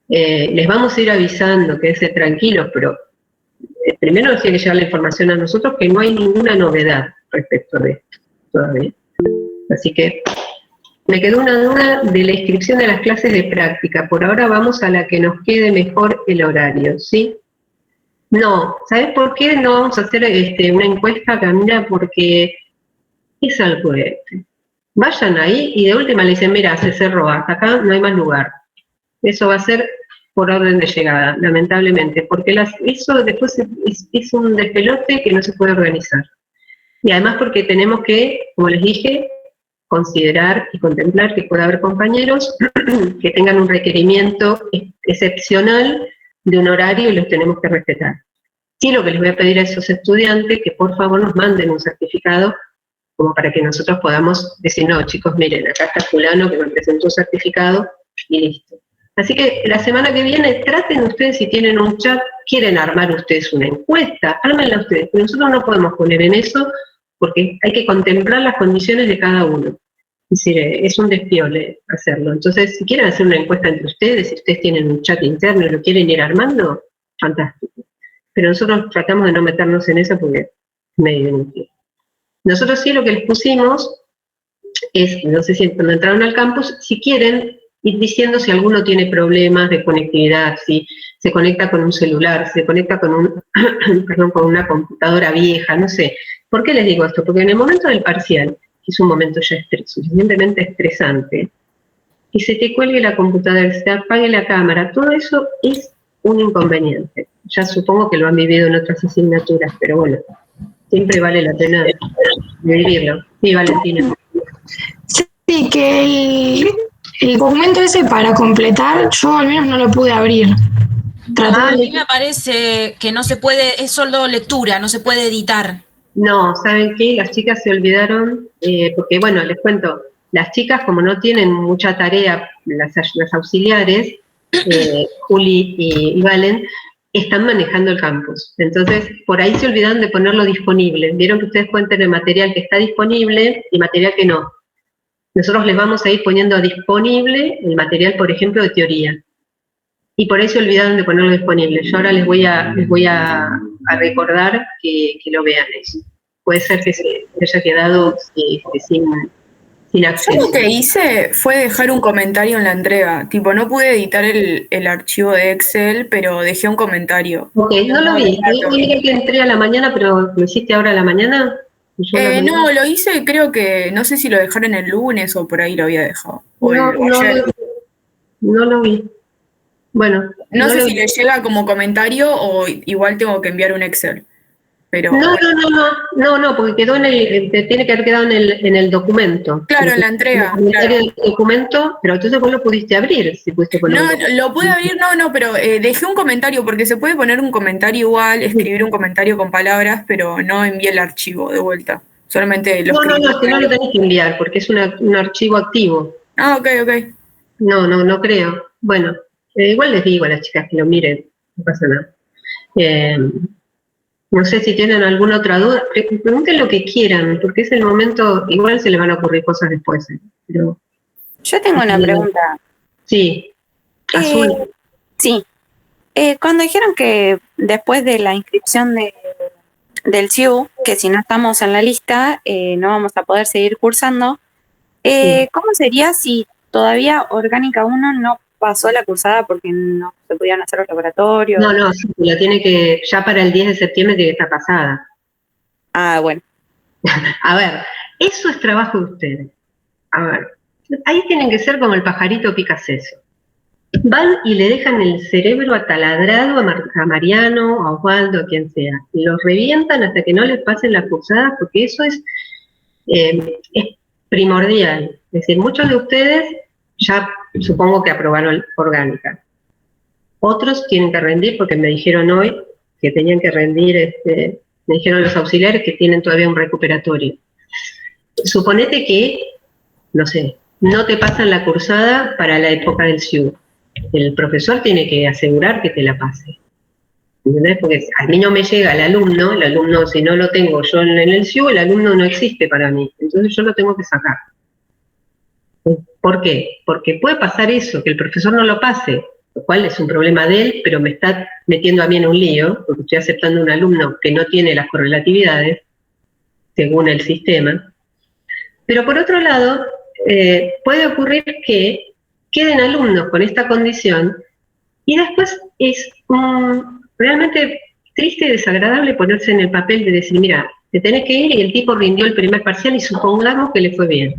Les vamos a ir avisando, quédense tranquilos, pero primero nos tiene que llegar la información a nosotros que no hay ninguna novedad respecto de esto todavía. Así que me quedó una duda de la inscripción de las clases de práctica. Por ahora vamos a la que nos quede mejor el horario, ¿sí? No, ¿sabes por qué no vamos a hacer una encuesta, Camila? Porque es algo vayan ahí y de última le dicen, mira, se cerró, hasta acá no hay más lugar. Eso va a ser por orden de llegada, lamentablemente, porque eso después es un despelote que no se puede organizar. Y además porque tenemos que, como les dije, considerar y contemplar que puede haber compañeros que tengan un requerimiento excepcional de un horario y los tenemos que respetar. Sí, lo que les voy a pedir a esos estudiantes que por favor nos manden un certificado como para que nosotros podamos decir, no, chicos, miren, acá está fulano que me presentó un certificado y listo. Así que la semana que viene traten ustedes, si tienen un chat, quieren armar ustedes una encuesta, ármenla ustedes, pero nosotros no podemos poner en eso porque hay que contemplar las condiciones de cada uno. Es decir, es un despiole hacerlo. Entonces, si quieren hacer una encuesta entre ustedes, si ustedes tienen un chat interno y lo quieren ir armando, fantástico. Pero nosotros tratamos de no meternos en eso porque es medio inútil. Nosotros sí lo que les pusimos es, no sé si cuando entraron al campus, si quieren ir diciendo si alguno tiene problemas de conectividad, si se conecta con un celular, si se conecta con con una computadora vieja, no sé. ¿Por qué les digo esto? Porque en el momento del parcial, que es un momento ya suficientemente estresante, que se te cuelgue la computadora, se te apague la cámara, todo eso es un inconveniente. ya supongo que lo han vivido en otras asignaturas, pero bueno, siempre vale la pena vivirlo. Sí, Valentina.
Sí, que el documento ese para completar, yo al menos no lo pude abrir.
A mí me parece que no se puede, es solo lectura, no se puede editar.
No, ¿saben qué? Las chicas se olvidaron, porque bueno, les cuento, las chicas como no tienen mucha tarea, las auxiliares, Juli y Valen, están manejando el campus. Entonces, por ahí se olvidaron de ponerlo disponible. Vieron que ustedes cuentan el material que está disponible y material que no. Nosotros les vamos a ir poniendo disponible el material, por ejemplo, de teoría. Y por ahí se olvidaron de ponerlo disponible. Yo ahora les voy a recordar que lo vean eso. Puede ser que se haya quedado sin acceso.
Yo lo que hice fue dejar un comentario en la entrega. Tipo, no pude editar el archivo de Excel, pero dejé un comentario.
Ok, no lo vi. Dije que entré a la mañana, pero ¿lo hiciste ahora a la mañana?
No, lo hice, creo que, no sé si lo dejaron el lunes o por ahí lo había dejado.
No lo vi. Bueno.
No sé si le llega como comentario o igual tengo que enviar un Excel. Pero,
no, porque quedó te tiene que haber quedado en el documento.
Claro, en la entrega.
Claro. El documento, pero entonces vos lo pudiste abrir, si pudiste poner.
No, lo pude abrir, pero dejé un comentario, porque se puede poner un comentario igual, escribir un comentario con palabras, pero no envié el archivo de vuelta. Solamente lo escribí.
No, es que no lo tenés que enviar, porque es un archivo activo.
Ah, ok.
No creo. Bueno, igual les digo a las chicas que lo miren, no pasa nada. No sé si tienen alguna otra duda, pregunten lo que quieran, porque es el momento, igual se les van a ocurrir cosas después. Pero,
yo tengo una pregunta.
Sí. Azul.
Sí. Cuando dijeron que después de la inscripción del CIU, que si no estamos en la lista, no vamos a poder seguir cursando,
Sí.
¿Cómo sería si todavía Orgánica 1 no pasó la cursada porque no se podían hacer los laboratorios?
No, sí, la tiene que, ya para el 10 de septiembre tiene que estar pasada.
Ah, bueno.
A ver, eso es trabajo de ustedes. A ver, ahí tienen que ser como el pajarito picaseso. Van y le dejan el cerebro ataladrado a Mariano, a Osvaldo, a quien sea. Los revientan hasta que no les pasen las cursadas, porque eso es primordial. Es decir, muchos de ustedes ya supongo que aprobaron orgánica. Otros tienen que rendir, porque me dijeron hoy que tenían que rendir, me dijeron los auxiliares que tienen todavía un recuperatorio. Suponete que, no sé, no te pasan la cursada para la época del CIU. El profesor tiene que asegurar que te la pase. ¿Entendés? Porque a mí no me llega el alumno, si no lo tengo yo en el CIU, el alumno no existe para mí. Entonces yo lo tengo que sacar. ¿Por qué? Porque puede pasar eso, que el profesor no lo pase, lo cual es un problema de él, pero me está metiendo a mí en un lío, porque estoy aceptando un alumno que no tiene las correlatividades, según el sistema. Pero por otro lado, puede ocurrir que queden alumnos con esta condición y después es realmente triste y desagradable ponerse en el papel de decir, mira, te tenés que ir y el tipo rindió el primer parcial y supongamos que le fue bien.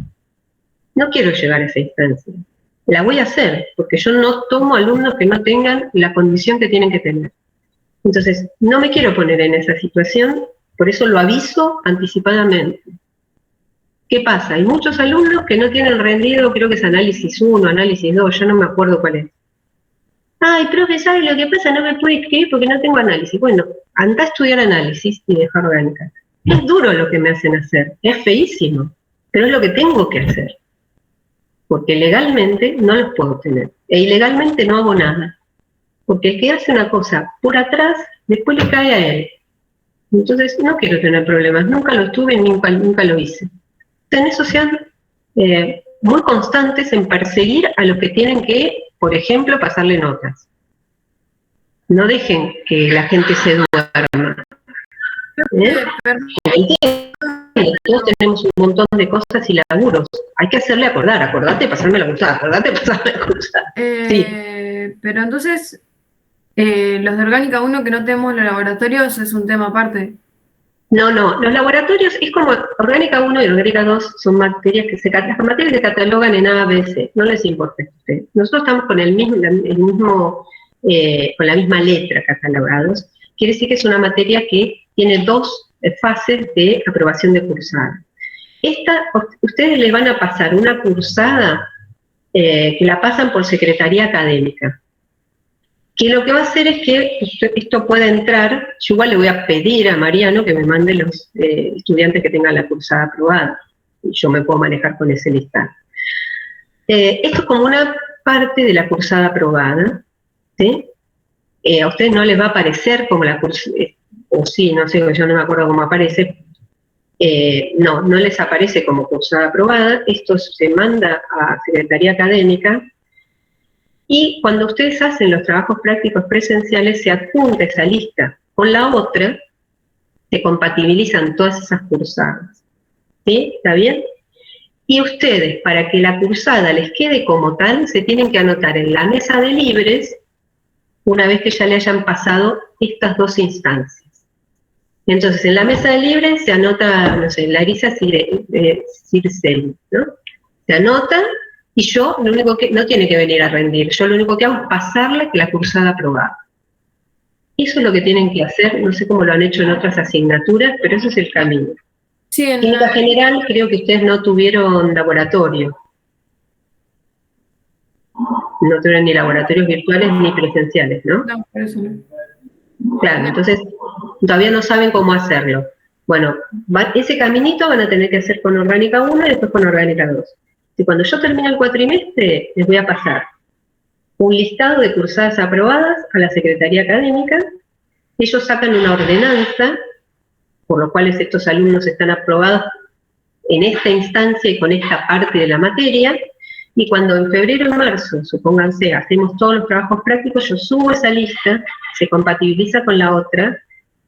No quiero llegar a esa instancia. La voy a hacer, porque yo no tomo alumnos que no tengan la condición que tienen que tener. Entonces, no me quiero poner en esa situación, por eso lo aviso anticipadamente. ¿Qué pasa? Hay muchos alumnos que no tienen rendido, creo que es análisis 1, análisis 2, yo no me acuerdo cuál es. Ay, profe, ¿sabe lo que pasa? No me puedo inscribir porque no tengo análisis. Bueno, anda a estudiar análisis y deja orgánica. Es duro lo que me hacen hacer, es feísimo, pero es lo que tengo que hacer. Porque legalmente no los puedo tener. E ilegalmente no hago nada. Porque el que hace una cosa por atrás, después le cae a él. Entonces, no quiero tener problemas. Nunca los tuve, nunca lo hice. En eso sean muy constantes en perseguir a los que tienen que, por ejemplo, pasarle notas. No dejen que la gente se duerma. Todos tenemos un montón de cosas y laburos. Hay que hacerle acordar, acordate de pasarme la cursada, Sí.
Pero entonces, los de Orgánica 1 que no tenemos los laboratorios es un tema aparte.
No, los laboratorios es como Orgánica 1 y Orgánica 2 son materias las materias se catalogan en A, B, C, no les importa a ustedes. Nosotros estamos con el mismo con la misma letra catalogados, quiere decir que es una materia que tiene 2 fases de aprobación de cursada. Ustedes le van a pasar una cursada que la pasan por secretaría académica, que lo que va a hacer es que esto pueda entrar. Yo igual le voy a pedir a Mariano que me mande los estudiantes que tengan la cursada aprobada, y yo me puedo manejar con ese listado. Esto es como una parte de la cursada aprobada, ¿sí? A ustedes no les va a aparecer como la cursada, o sí, no sé, yo no me acuerdo cómo aparece. No les aparece como cursada aprobada. Esto se manda a Secretaría Académica, y cuando ustedes hacen los trabajos prácticos presenciales se adjunta esa lista con la otra, se compatibilizan todas esas cursadas. ¿Sí? ¿Está bien? Y ustedes, para que la cursada les quede como tal, se tienen que anotar en la mesa de libres una vez que ya le hayan pasado estas 2 instancias. Entonces, en la mesa de libres se anota, no sé, Larisa Circel, ¿no? Se anota, y yo, lo único que, no tiene que venir a rendir, yo lo único que hago es pasarle la cursada aprobada. Eso es lo que tienen que hacer, no sé cómo lo han hecho en otras asignaturas, pero eso es el camino.
Sí,
en Química General creo que ustedes no tuvieron laboratorio. No tuvieron ni laboratorios virtuales ni presenciales, ¿no?
No, por eso no.
Claro, entonces todavía no saben cómo hacerlo. Bueno, ese caminito van a tener que hacer con Orgánica 1 y después con Orgánica 2. Y cuando yo termine el cuatrimestre, les voy a pasar un listado de cursadas aprobadas a la Secretaría Académica. Ellos sacan una ordenanza, por lo cual estos alumnos están aprobados en esta instancia y con esta parte de la materia, y cuando en febrero o marzo, supónganse, hacemos todos los trabajos prácticos, yo subo esa lista, se compatibiliza con la otra,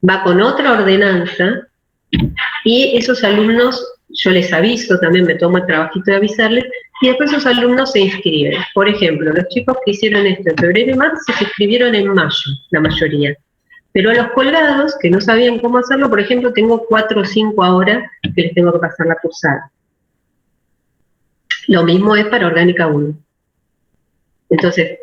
va con otra ordenanza, y esos alumnos, yo les aviso, también me tomo el trabajito de avisarles, y después esos alumnos se inscriben. Por ejemplo, los chicos que hicieron esto en febrero y marzo se inscribieron en mayo, la mayoría. Pero a los colgados, que no sabían cómo hacerlo, por ejemplo, tengo 4 o 5 ahora que les tengo que pasar la cursada. Lo mismo es para Orgánica 1. Entonces,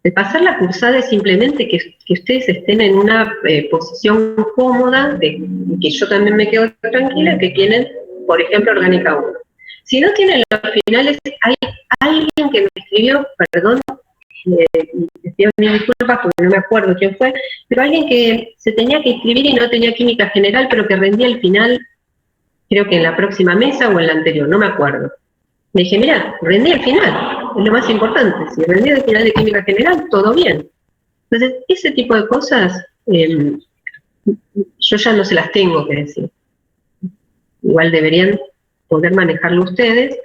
el pasar la cursada es simplemente que ustedes estén en una posición cómoda, de que yo también me quedo tranquila, que tienen, por ejemplo, Orgánica 1. Si no tienen los finales, hay alguien que me escribió, perdón, les pido mil disculpas porque no me acuerdo quién fue, pero alguien que se tenía que inscribir y no tenía Química General, pero que rendía el final, creo que en la próxima mesa o en la anterior, no me acuerdo. Le dije, mira, rendí el final, es lo más importante. Si rendí el final de Química General, todo bien. Entonces, ese tipo de cosas, yo ya no se las tengo que decir. Igual deberían poder manejarlo ustedes,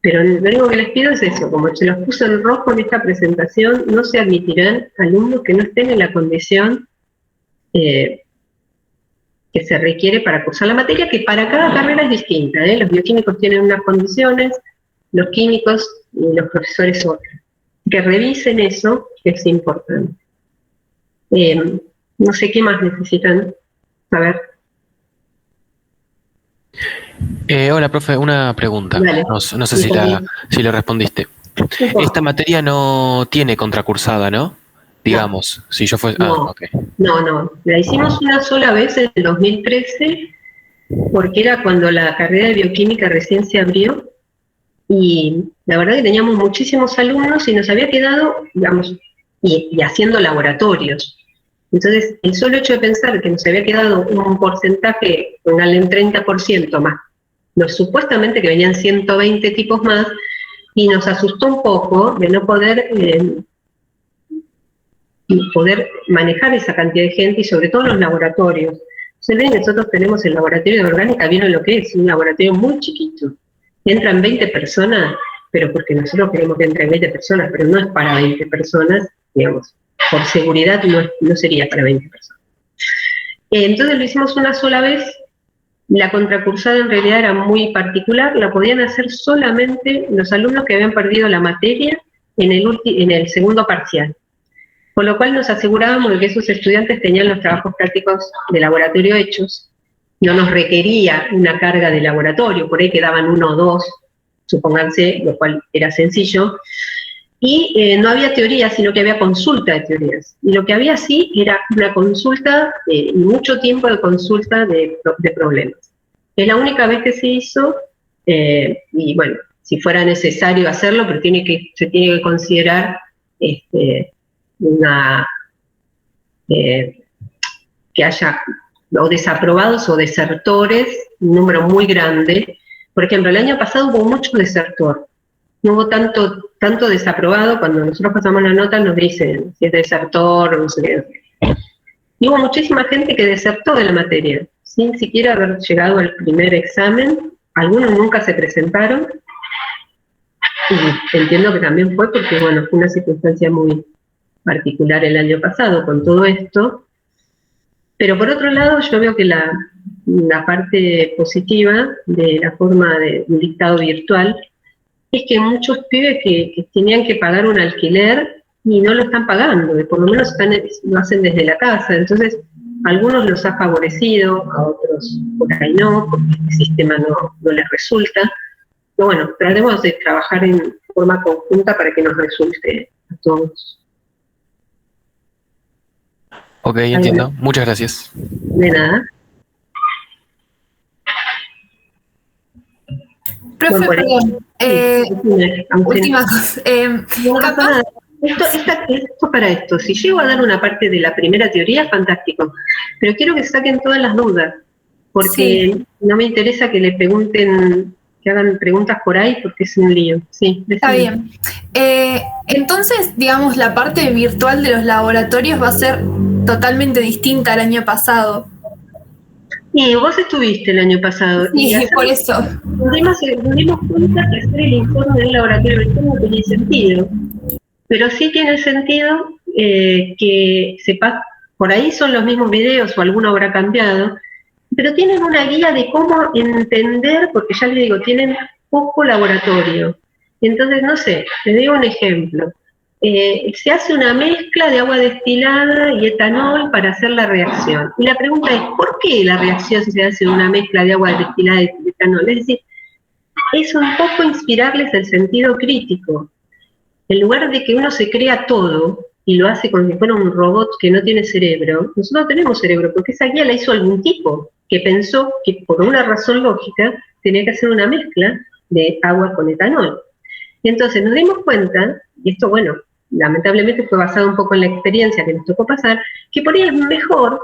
pero lo único que les pido es eso, como se los puse en rojo en esta presentación, no se admitirán alumnos que no estén en la condición que se requiere para cursar la materia, que para cada carrera es distinta, ¿eh? Los bioquímicos tienen unas condiciones, los químicos y los profesores otras. Que revisen eso, es importante. No sé qué más necesitan saber.
Hola, profe, una pregunta. No sé si le respondiste. Esta materia no tiene contracursada, ¿no? Digamos, no. Si yo fuese...
No, okay. No, la hicimos una sola vez en el 2013, porque era cuando la carrera de bioquímica recién se abrió, y la verdad que teníamos muchísimos alumnos y nos había quedado, digamos, y haciendo laboratorios. Entonces, el solo hecho de pensar que nos había quedado un porcentaje, póngale un 30% más, supuestamente que venían 120 tipos más, y nos asustó un poco de no poder manejar esa cantidad de gente, y sobre todo los laboratorios. Entonces, nosotros tenemos el laboratorio de orgánica, vieron lo que es, un laboratorio muy chiquito. Entran 20 personas, pero porque nosotros queremos que entren 20 personas, pero no es para 20 personas, digamos, por seguridad no sería para 20 personas. Entonces lo hicimos una sola vez. La contracursada en realidad era muy particular, la podían hacer solamente los alumnos que habían perdido la materia en el segundo parcial. Con lo cual nos asegurábamos de que esos estudiantes tenían los trabajos prácticos de laboratorio hechos, no nos requería una carga de laboratorio, por ahí quedaban 1 o 2, supónganse, lo cual era sencillo, y no había teoría, sino que había consulta de teorías. Y lo que había sí era una consulta, y mucho tiempo de consulta de problemas. Es la única vez que se hizo, y bueno, si fuera necesario hacerlo, pero se tiene que considerar que haya o desaprobados o desertores, un número muy grande. Por ejemplo, el año pasado hubo mucho desertor. No hubo tanto desaprobado. Cuando nosotros pasamos la nota nos dicen si es desertor o no sé qué. Y hubo muchísima gente que desertó de la materia, sin siquiera haber llegado al primer examen. Algunos nunca se presentaron. Y entiendo que también fue porque, bueno, fue una circunstancia muy particular el año pasado con todo esto. Pero por otro lado, yo veo que la parte positiva de la forma de un dictado virtual es que muchos pibes que tenían que pagar un alquiler y no lo están pagando, por lo menos lo hacen desde la casa. Entonces, a algunos los ha favorecido, a otros por ahí no, porque el sistema no les resulta. Pero bueno, tratemos de trabajar en forma conjunta para que nos resulte a todos.
Ok, entiendo. Muchas gracias.
De nada.
Profe, perdón. Última cosa.
No pasa nada. Esto para esto. Si llego a dar una parte de la primera teoría, fantástico. Pero quiero que saquen todas las dudas, porque no me interesa que le pregunten, que hagan preguntas por ahí, porque es un lío. Sí,
está bien. Entonces, digamos, la parte virtual de los laboratorios va a ser totalmente distinta al año pasado.
Y vos estuviste el año pasado.
Sí, por eso.
Nos dimos cuenta que hacer el informe del laboratorio virtual no tenía sentido. Pero sí tiene sentido que sepas, por ahí son los mismos videos o alguno habrá cambiado, pero tienen una guía de cómo entender, porque ya les digo, tienen poco laboratorio. Entonces, no sé, les digo un ejemplo. Se hace una mezcla de agua destilada y etanol para hacer la reacción. Y la pregunta es, ¿por qué la reacción si se hace una mezcla de agua destilada y etanol? Es decir, es un poco inspirarles el sentido crítico. En lugar de que uno se crea todo y lo hace como si fuera un robot que no tiene cerebro, nosotros tenemos cerebro, porque esa guía la hizo algún tipo que pensó que por una razón lógica tenía que hacer una mezcla de agua con etanol. Y entonces nos dimos cuenta, y esto, bueno, lamentablemente fue basado un poco en la experiencia que nos tocó pasar, que por ahí es mejor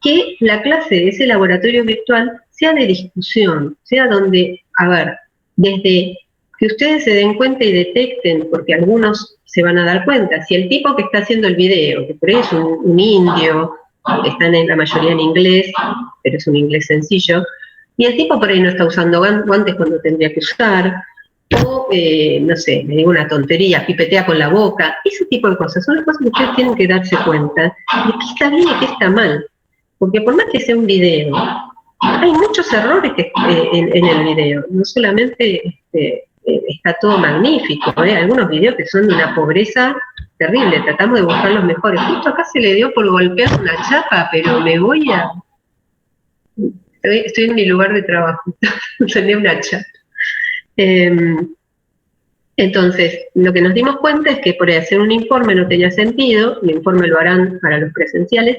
que la clase de ese laboratorio virtual sea de discusión, sea donde, a ver, desde que ustedes se den cuenta y detecten, porque algunos se van a dar cuenta, si el tipo que está haciendo el video, que por ahí es un indio, están en la mayoría en inglés, pero es un inglés sencillo, y el tipo por ahí no está usando guantes cuando tendría que usar, o, no sé, me digo una tontería, pipetea con la boca, ese tipo de cosas, son las cosas que ustedes tienen que darse cuenta de qué está bien y qué está mal, porque por más que sea un video, hay muchos errores en el video, no solamente está todo magnífico, algunos videos que son de una pobreza terrible, tratamos de buscar los mejores. Justo acá se le dio por golpear una chapa, pero me voy a... Estoy en mi lugar de trabajo, tenía una chapa. Entonces, lo que nos dimos cuenta es que por hacer un informe no tenía sentido, el informe lo harán para los presenciales,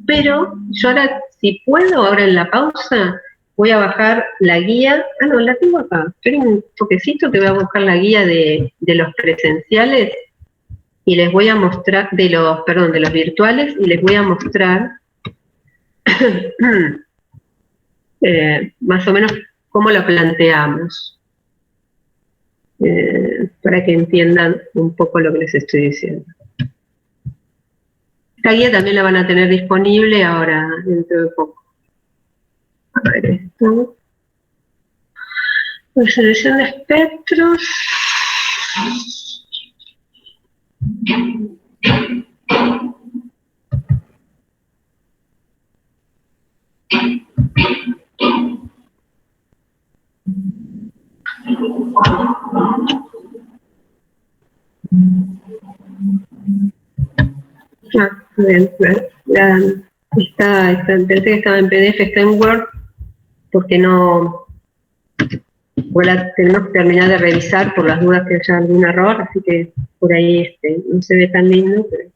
pero yo ahora, si puedo, ahora en la pausa, voy a bajar la guía, no, la tengo acá, esperen un toquecito que voy a buscar la guía de los presenciales y les voy a mostrar, de los virtuales, y les voy a mostrar más o menos cómo lo planteamos, para que entiendan un poco lo que les estoy diciendo. Esta guía también la van a tener disponible ahora, dentro de poco. A ver esto. Selección de espectros. Bien, pensé que estaba en PDF, está en Word, porque no Ahora tenemos que terminar de revisar por las dudas que haya algún error, así que por ahí no se ve tan lindo, pero...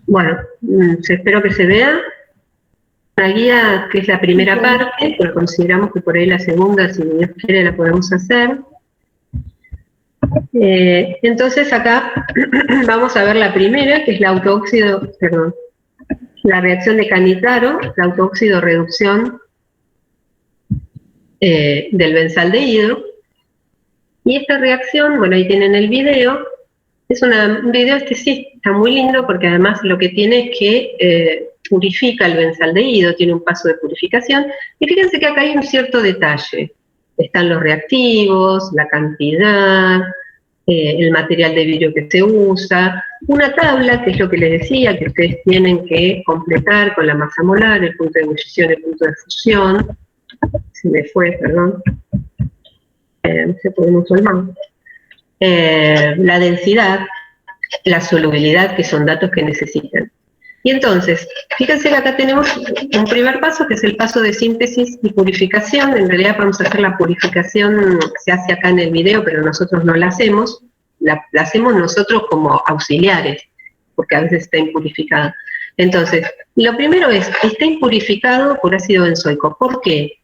Bueno, espero que se vea. Una guía que es la primera parte, pero consideramos que por ahí la segunda, si Dios quiere, la podemos hacer. Entonces acá vamos a ver la primera, que es la la reacción de Cannizzaro, la autoóxido reducción del benzaldehído. Y esta reacción, bueno, ahí tienen el video. Es un video, sí, está muy lindo porque además lo que tiene es que purifica el benzaldehído, tiene un paso de purificación. Y fíjense que acá hay un cierto detalle. Están los reactivos, la cantidad, el material de vidrio que se usa, una tabla, que es lo que les decía, que ustedes tienen que completar con la masa molar, el punto de ebullición, el punto de fusión. Se me fue, perdón. No se puede mucho el mouse. La densidad, la solubilidad, que son datos que necesitan. Y entonces, fíjense que acá tenemos un primer paso, que es el paso de síntesis y purificación. En realidad vamos a hacer la purificación, se hace acá en el video, pero nosotros no la hacemos. La hacemos nosotros como auxiliares, porque a veces está impurificada. Entonces, lo primero es, está impurificado por ácido benzoico. ¿Por qué?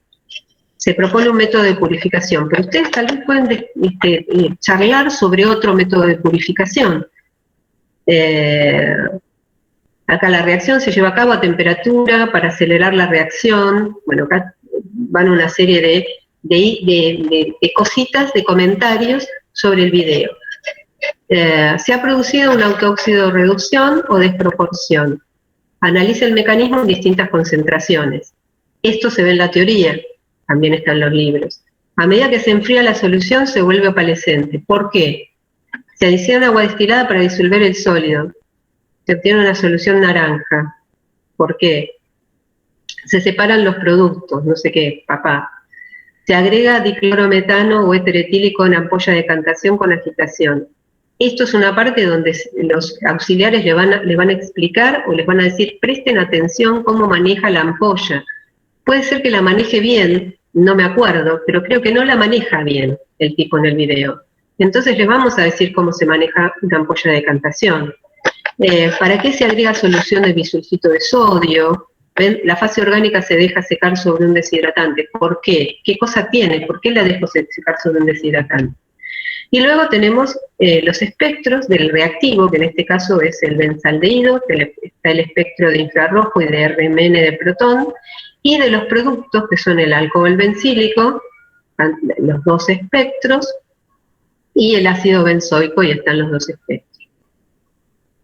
Se propone un método de purificación, pero ustedes tal vez pueden charlar sobre otro método de purificación. Acá la reacción se lleva a cabo a temperatura para acelerar la reacción. Bueno, acá van una serie de cositas, de comentarios sobre el video. Se ha producido una autoóxido reducción o desproporción. Analiza el mecanismo en distintas concentraciones. Esto se ve en la teoría. También están los libros. A medida que se enfría la solución se vuelve opalescente. ¿Por qué? Se adiciona agua destilada para disolver el sólido. Se obtiene una solución naranja. ¿Por qué? Se separan los productos, no sé qué, papá. Se agrega diclorometano o éter etílico en ampolla de decantación con agitación. Esto es una parte donde los auxiliares le van a explicar o les van a decir, presten atención cómo maneja la ampolla. Puede ser que la maneje bien, no me acuerdo, pero creo que no la maneja bien el tipo en el video. Entonces les vamos a decir cómo se maneja una ampolla de decantación. ¿Para qué se agrega solución de bisulfito de sodio? ¿Ven? La fase orgánica se deja secar sobre un deshidratante. ¿Por qué? ¿Qué cosa tiene? ¿Por qué la dejo secar sobre un deshidratante? Y luego tenemos los espectros del reactivo, que en este caso es el benzaldehído, que está el espectro de infrarrojo y de RMN de protón, y de los productos, que son el alcohol bencílico, los dos espectros, y el ácido benzoico, y están los dos espectros.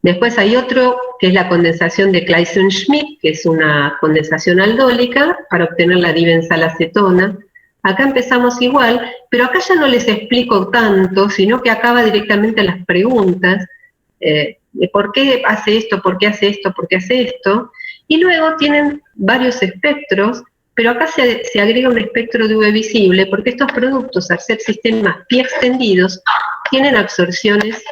Después hay otro, que es la condensación de Claisen-Schmidt, que es una condensación aldólica, para obtener la dibensalacetona. Acá empezamos igual, pero acá ya no les explico tanto, sino que acá va directamente a las preguntas, de por qué hace esto, por qué hace esto, por qué hace esto, y luego tienen varios espectros, pero acá se agrega un espectro de UV visible, porque estos productos, al ser sistemas pi extendidos, tienen absorciones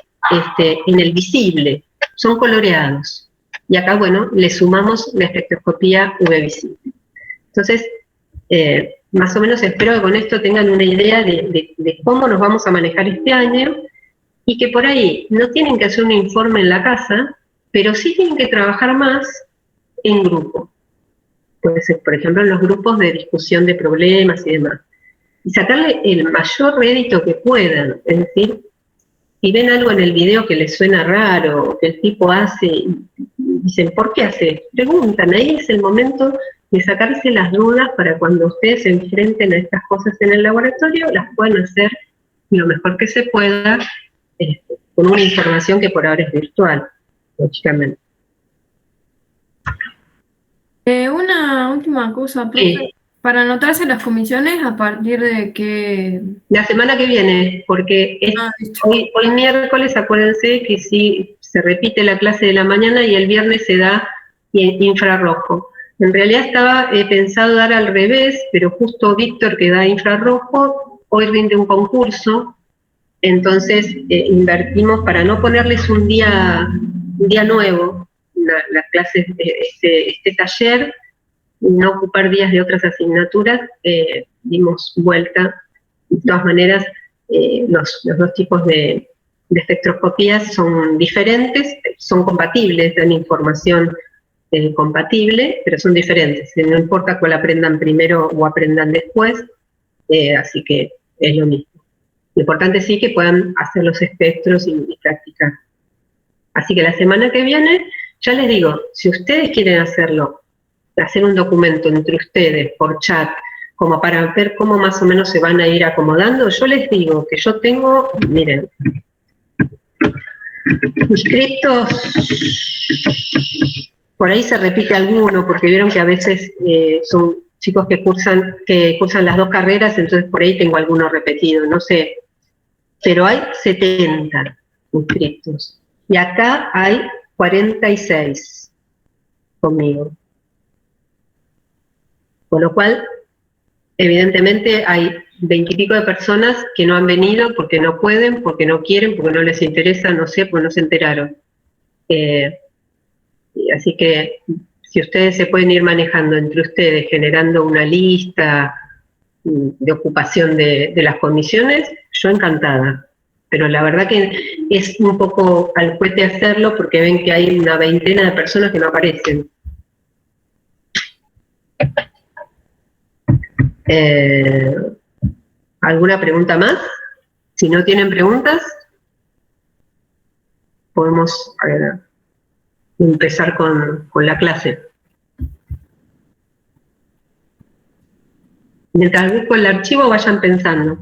en el visible, son coloreados. Y acá, bueno, le sumamos la espectroscopía UV visible. Entonces, más o menos espero que con esto tengan una idea de cómo nos vamos a manejar este año, y que por ahí no tienen que hacer un informe en la casa, pero sí tienen que trabajar más en grupo. Puede ser, por ejemplo, en los grupos de discusión de problemas y demás. Y sacarle el mayor rédito que puedan. Es decir, si ven algo en el video que les suena raro, o que el tipo hace, y dicen, ¿por qué hace? Preguntan, ahí es el momento de sacarse las dudas para cuando ustedes se enfrenten a estas cosas en el laboratorio, las puedan hacer lo mejor que se pueda, con una información que por ahora es virtual, lógicamente.
Una última cosa, profe.
Sí.
Para anotarse las comisiones, ¿a partir de qué?
La semana que viene, porque hoy miércoles, acuérdense que sí se repite la clase de la mañana y el viernes se da infrarrojo. En realidad estaba pensado dar al revés, pero justo Víctor, que da infrarrojo, hoy rinde un concurso Entonces invertimos para no ponerles un día nuevo, las clases, este taller, no ocupar días de otras asignaturas, dimos vuelta. De todas maneras, los dos tipos de espectroscopías son diferentes, son compatibles, dan información compatible, pero son diferentes. No importa cuál aprendan primero o aprendan después, así que es lo mismo. Lo importante sí que puedan hacer los espectros y practicar. Así que la semana que viene, ya les digo, si ustedes quieren hacerlo, hacer un documento entre ustedes por chat, como para ver cómo más o menos se van a ir acomodando, yo les digo que yo tengo, miren, inscriptos, por ahí se repite alguno, porque vieron que a veces son chicos que cursan las dos carreras, entonces por ahí tengo alguno repetido, no sé, pero hay 70 inscriptos, y acá hay 46 conmigo. Con lo cual, evidentemente hay 20 y pico de personas que no han venido porque no pueden, porque no quieren, porque no les interesa, no sé, porque no se enteraron. Así que si ustedes se pueden ir manejando entre ustedes, generando una lista de ocupación de las comisiones, yo encantada. Pero la verdad que es un poco al cohete hacerlo porque ven que hay una veintena de personas que no aparecen. ¿Alguna pregunta más? Si no tienen preguntas, podemos empezar con la clase. Mientras busco el archivo, vayan pensando.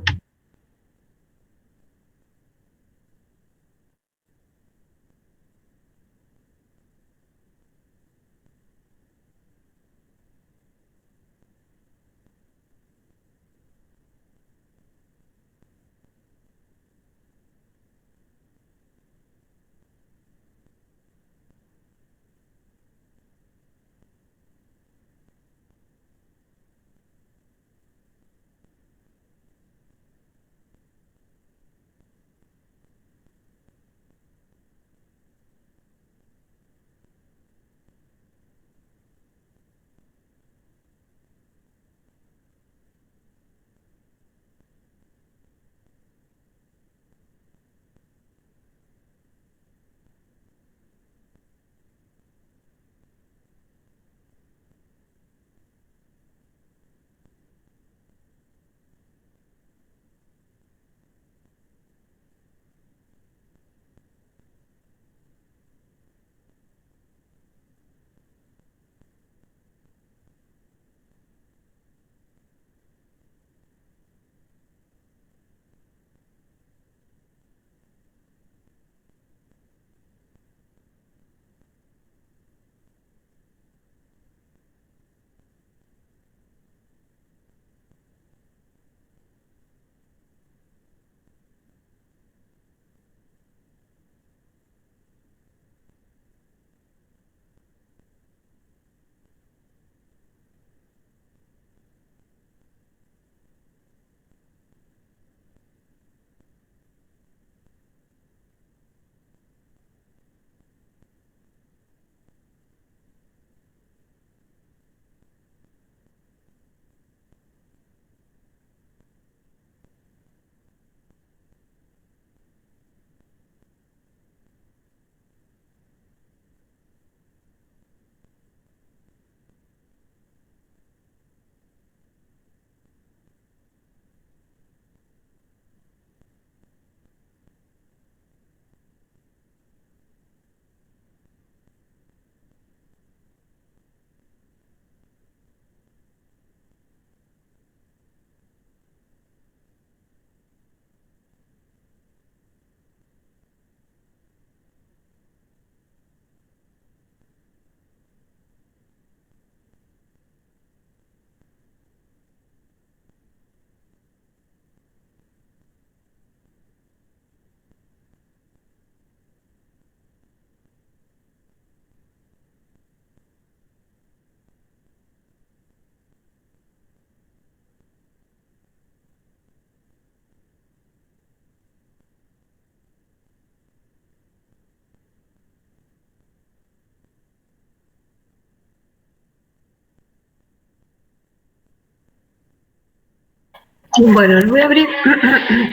Bueno, les voy a abrir,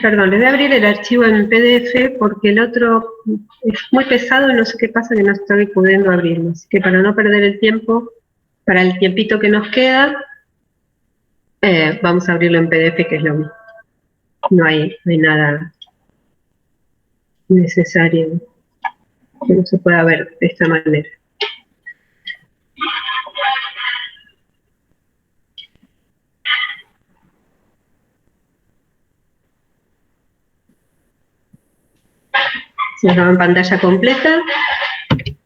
perdón, les voy a abrir el archivo en PDF porque el otro es muy pesado y no sé qué pasa que no estoy pudiendo abrirlo. Así que para no perder el tiempo, para el tiempito que nos queda, vamos a abrirlo en PDF, que es lo mismo. No hay nada necesario que no se pueda ver de esta manera. Se nos va en pantalla completa.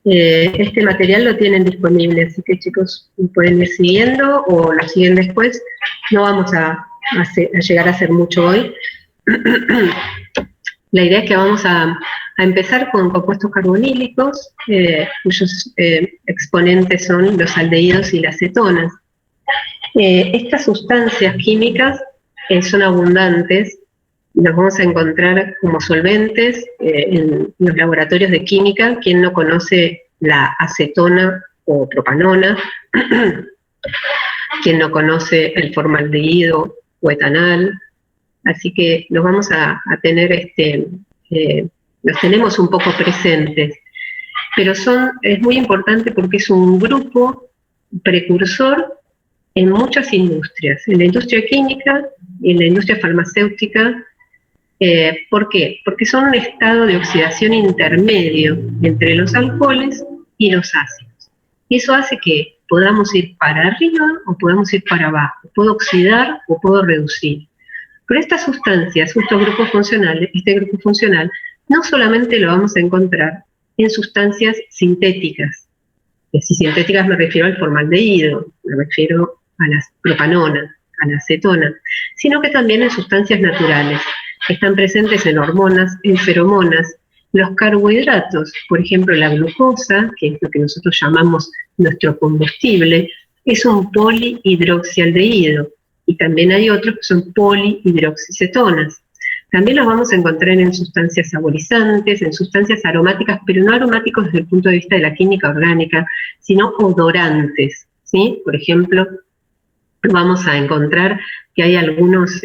Este material lo tienen disponible, así que chicos pueden ir siguiendo o lo siguen después. No vamos a llegar a hacer mucho hoy. La idea es que vamos a empezar con compuestos carbonílicos, cuyos exponentes son los aldehídos y las cetonas. Estas sustancias químicas son abundantes. Los vamos a encontrar como solventes en los laboratorios de química. Quien no conoce la acetona o propanona, quien no conoce el formaldehído o etanal. Así que los vamos a tener, los tenemos un poco presentes. Pero es muy importante porque es un grupo precursor en muchas industrias, en la industria química y en la industria farmacéutica. ¿Por qué? Porque son un estado de oxidación intermedio entre los alcoholes y los ácidos. Y eso hace que podamos ir para arriba o podamos ir para abajo. Puedo oxidar o puedo reducir. Pero estas sustancias, este grupo funcional, no solamente lo vamos a encontrar en sustancias sintéticas. Si sintéticas me refiero al formaldehído, me refiero a la propanona, a la acetona, sino que también en sustancias naturales. Están presentes en hormonas, en feromonas, los carbohidratos, por ejemplo la glucosa, que es lo que nosotros llamamos nuestro combustible, es un polihidroxialdehído, y también hay otros que son polihidroxicetonas. También los vamos a encontrar en sustancias saborizantes, en sustancias aromáticas, pero no aromáticos desde el punto de vista de la química orgánica, sino odorantes, ¿sí? Por ejemplo, vamos a encontrar que hay algunos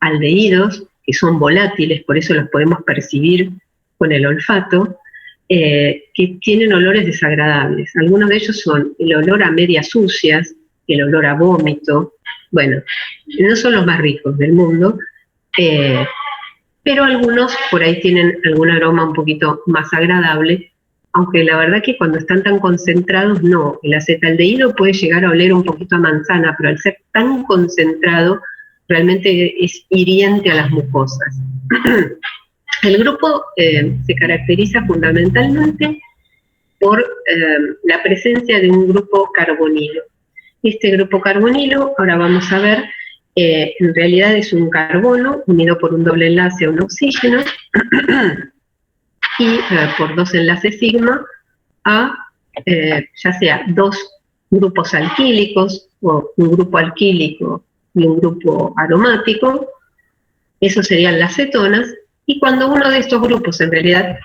aldehídos que son volátiles, por eso los podemos percibir con el olfato, que tienen olores desagradables. Algunos de ellos son el olor a medias sucias, el olor a vómito. Bueno, no son los más ricos del mundo, pero algunos por ahí tienen algún aroma un poquito más agradable, aunque la verdad que cuando están tan concentrados no. El acetaldehído puede llegar a oler un poquito a manzana, pero al ser tan concentrado realmente es hiriente a las mucosas. El grupo se caracteriza fundamentalmente por la presencia de un grupo carbonilo. Este grupo carbonilo, ahora vamos a ver, en realidad es un carbono unido por un doble enlace a un oxígeno y por dos enlaces sigma a ya sea dos grupos alquílicos o un grupo alquílico y un grupo aromático. Esos serían las cetonas, y cuando uno de estos grupos en realidad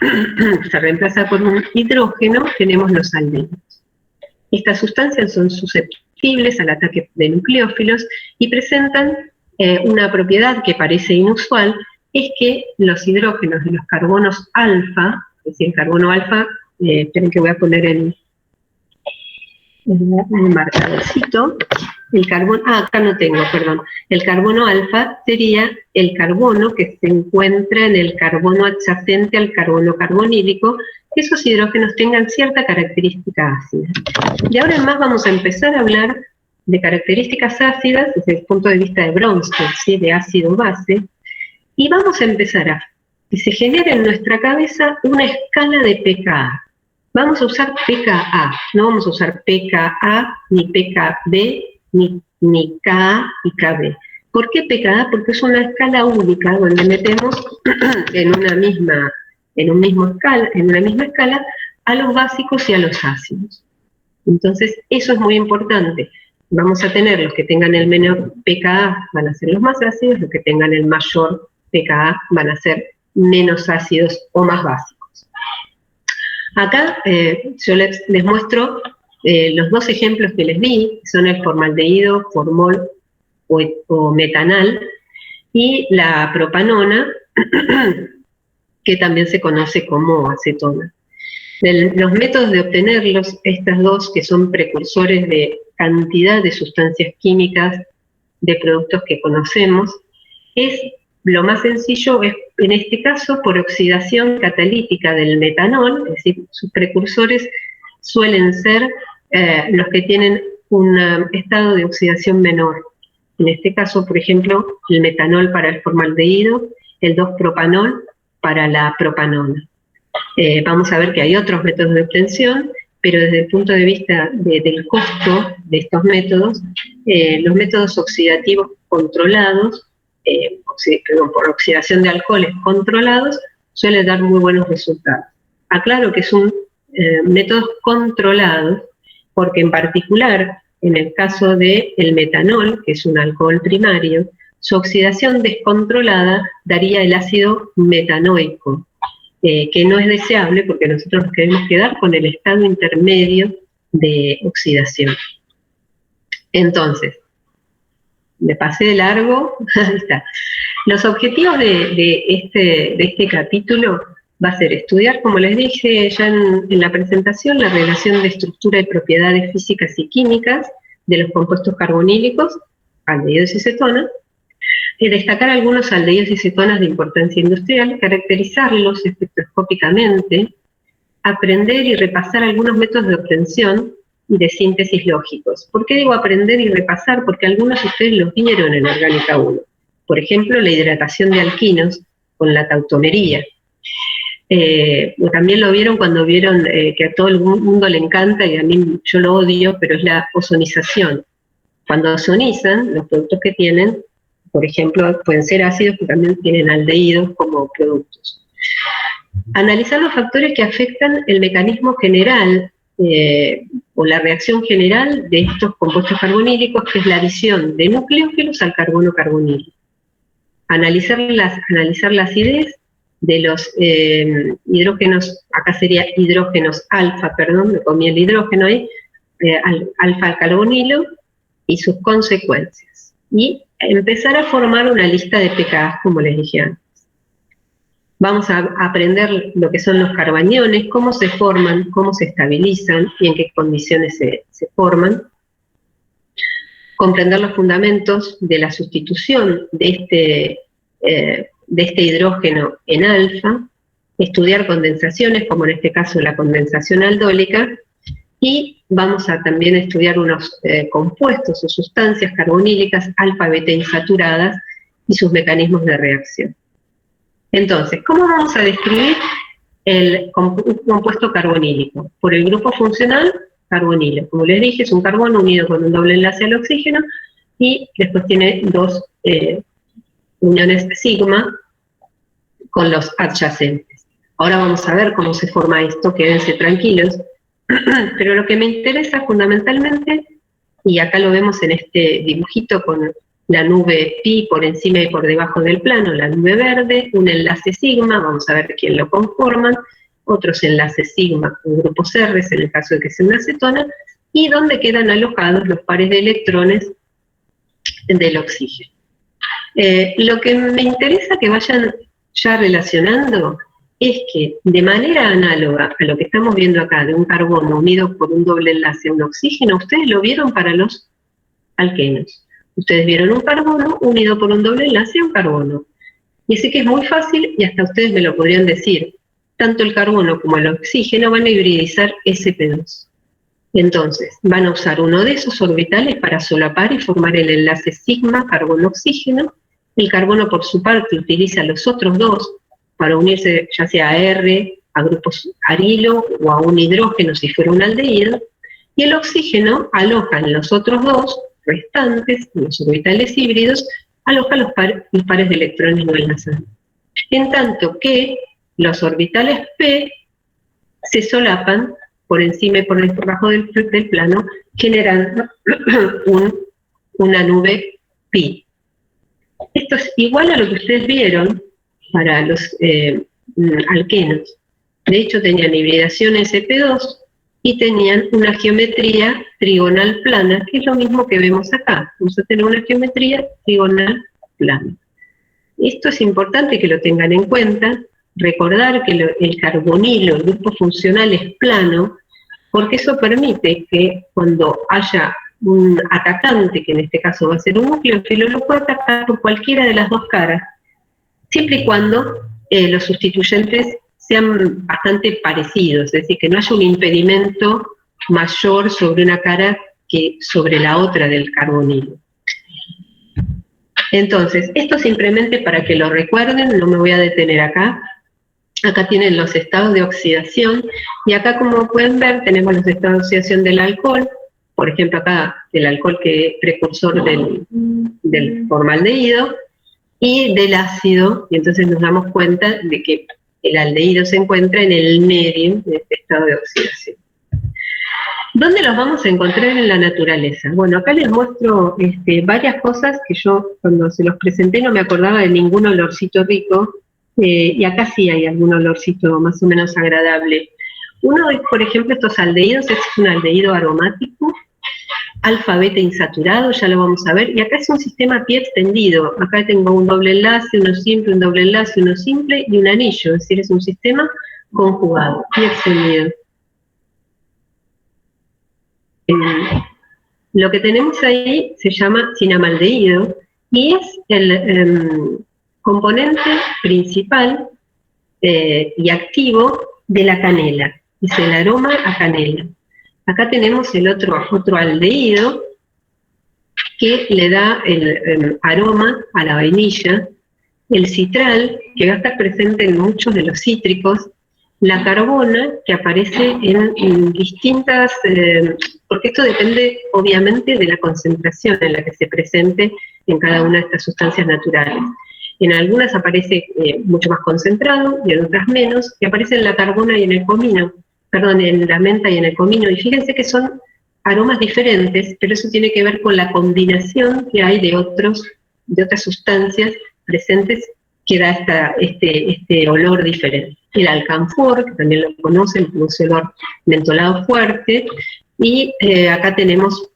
se reemplaza por un hidrógeno, tenemos los aldehídos. Estas sustancias son susceptibles al ataque de nucleófilos y presentan una propiedad que parece inusual, es que los hidrógenos de los carbonos alfa, es decir, el carbono alfa, esperen que voy a poner el marcadorcito, el carbono, acá no tengo, perdón, el carbono alfa sería el carbono que se encuentra en el carbono adyacente al carbono carbonílico, que esos hidrógenos tengan cierta característica ácida. Y ahora en más vamos a empezar a hablar de características ácidas desde el punto de vista de Bronsted, ¿sí? De ácido-base, y vamos a empezar a que se genere en nuestra cabeza una escala de pKa. Vamos a usar pKa, no vamos a usar pKa, ni pKb, ni Ka y Kb. ¿Por qué pKa? Porque es una escala única donde metemos en una misma escala a los básicos y a los ácidos. Entonces, eso es muy importante. Vamos a tener los que tengan el menor pKa van a ser los más ácidos, los que tengan el mayor pKa van a ser menos ácidos o más básicos. Acá yo les muestro los dos ejemplos que les di, son el formaldehído, formol o metanal, y la propanona, que también se conoce como acetona. Los métodos de obtenerlos, estas dos que son precursores de cantidad de sustancias químicas de productos que conocemos, lo más sencillo es, en este caso, por oxidación catalítica del metanol, es decir, sus precursores suelen ser los que tienen un estado de oxidación menor. En este caso, por ejemplo, el metanol para el formaldehído, el 2-propanol para la propanona. Vamos a ver que hay otros métodos de obtención, pero desde el punto de vista del costo de estos métodos, los métodos oxidativos controlados, por oxidación de alcoholes controlados, suele dar muy buenos resultados. Aclaro que son métodos controlados, porque en particular, en el caso del metanol, que es un alcohol primario, su oxidación descontrolada daría el ácido metanoico, que no es deseable porque nosotros nos queremos quedar con el estado intermedio de oxidación. Entonces, me pasé de largo, ahí está. Los objetivos de este capítulo va a ser estudiar, como les dije ya en la presentación, la relación de estructura y propiedades físicas y químicas de los compuestos carbonílicos, aldehídos y cetonas, destacar algunos aldehídos y cetonas de importancia industrial, caracterizarlos espectroscópicamente, aprender y repasar algunos métodos de obtención y de síntesis lógicos. ¿Por qué digo aprender y repasar? Porque algunos de ustedes los vieron en Orgánica 1. Por ejemplo, la hidratación de alquinos con la tautomería. También lo vieron cuando vieron que a todo el mundo le encanta, y a mí yo lo odio, pero es la ozonización. Cuando ozonizan, los productos que tienen, por ejemplo, pueden ser ácidos, pero también tienen aldehídos como productos. Analizar los factores que afectan el mecanismo general o la reacción general de estos compuestos carbonílicos, que es la adición de nucleófilos al carbono carbonílico. Analizar la acidez de los hidrógenos, acá sería hidrógenos alfa, perdón, me comí el hidrógeno ahí, alfa carbonilo y sus consecuencias. Y empezar a formar una lista de pKa, como les dije antes. Vamos a aprender lo que son los carbañones, cómo se forman, cómo se estabilizan y en qué condiciones se forman. Comprender los fundamentos de la sustitución de este hidrógeno en alfa, estudiar condensaciones, como en este caso la condensación aldólica, y vamos a también estudiar unos compuestos o sustancias carbonílicas alfa, beta insaturadas y sus mecanismos de reacción. Entonces, ¿cómo vamos a describir un compuesto carbonílico? Por el grupo funcional, carbonilo. Como les dije, es un carbono unido con un doble enlace al oxígeno y después tiene dos uniones sigma con los adyacentes. Ahora vamos a ver cómo se forma esto, quédense tranquilos. Pero lo que me interesa fundamentalmente, y acá lo vemos en este dibujito con la nube pi por encima y por debajo del plano, la nube verde, un enlace sigma, vamos a ver quién lo conforman, otros enlaces sigma con grupos R, en el caso de que sea una acetona, y donde quedan alojados los pares de electrones del oxígeno. Lo que me interesa que vayan ya relacionando es que de manera análoga a lo que estamos viendo acá, de un carbono unido por un doble enlace a un oxígeno, ustedes lo vieron para los alquenos. Ustedes vieron un carbono unido por un doble enlace a un carbono. Y así que es muy fácil, y hasta ustedes me lo podrían decir, tanto el carbono como el oxígeno van a hibridizar sp2. Entonces, van a usar uno de esos orbitales para solapar y formar el enlace sigma carbono-oxígeno. El carbono, por su parte, utiliza los otros dos para unirse ya sea a R, a grupos arilo o a un hidrógeno si fuera un aldehído, y el oxígeno aloja en los otros dos restantes, los orbitales híbridos, aloja los pares de electrones no enlazados. En tanto que los orbitales P se solapan por encima y por debajo del plano, generando una nube pi. Esto es igual a lo que ustedes vieron para los alquenos. De hecho, tenían hibridación sp2, y tenían una geometría trigonal plana, que es lo mismo que vemos acá. Vamos a tener una geometría trigonal plana. Esto es importante que lo tengan en cuenta, recordar que el carbonilo, el grupo funcional, es plano, porque eso permite que cuando haya un atacante, que en este caso va a ser un nucleófilo, lo puede atacar por cualquiera de las dos caras, siempre y cuando los sustituyentes sean bastante parecidos, es decir, que no haya un impedimento mayor sobre una cara que sobre la otra del carbonilo. Entonces, esto simplemente para que lo recuerden, no me voy a detener acá. Acá tienen los estados de oxidación, y acá, como pueden ver, tenemos los estados de oxidación del alcohol. Por ejemplo, acá el alcohol, que es precursor del formaldehído, y del ácido, y entonces nos damos cuenta de que el aldehído se encuentra en el medio de este estado de oxidación. ¿Dónde los vamos a encontrar en la naturaleza? Bueno, acá les muestro varias cosas que yo cuando se los presenté no me acordaba de ningún olorcito rico, y acá sí hay algún olorcito más o menos agradable. Uno es, por ejemplo, estos aldehídos, es un aldehído aromático, alfa-beta insaturado, ya lo vamos a ver, y acá es un sistema pi extendido. Acá tengo un doble enlace, uno simple, un doble enlace, uno simple y un anillo, es decir, es un sistema conjugado, pi extendido. Lo que tenemos ahí se llama cinamaldehído, y es el componente principal y activo de la canela, es el aroma a canela. Acá tenemos el otro aldehído que le da el aroma a la vainilla, el citral, que va a estar presente en muchos de los cítricos, la carbona, que aparece en distintas, porque esto depende obviamente de la concentración en la que se presente en cada una de estas sustancias naturales. En algunas aparece mucho más concentrado y en otras menos, y aparece en la carbona y en el comino, perdón, en la menta y en el comino, y fíjense que son aromas diferentes, pero eso tiene que ver con la combinación que hay de otras sustancias presentes que da este olor diferente. El alcanfor, que también lo conocen, produce olor mentolado fuerte, y acá tenemos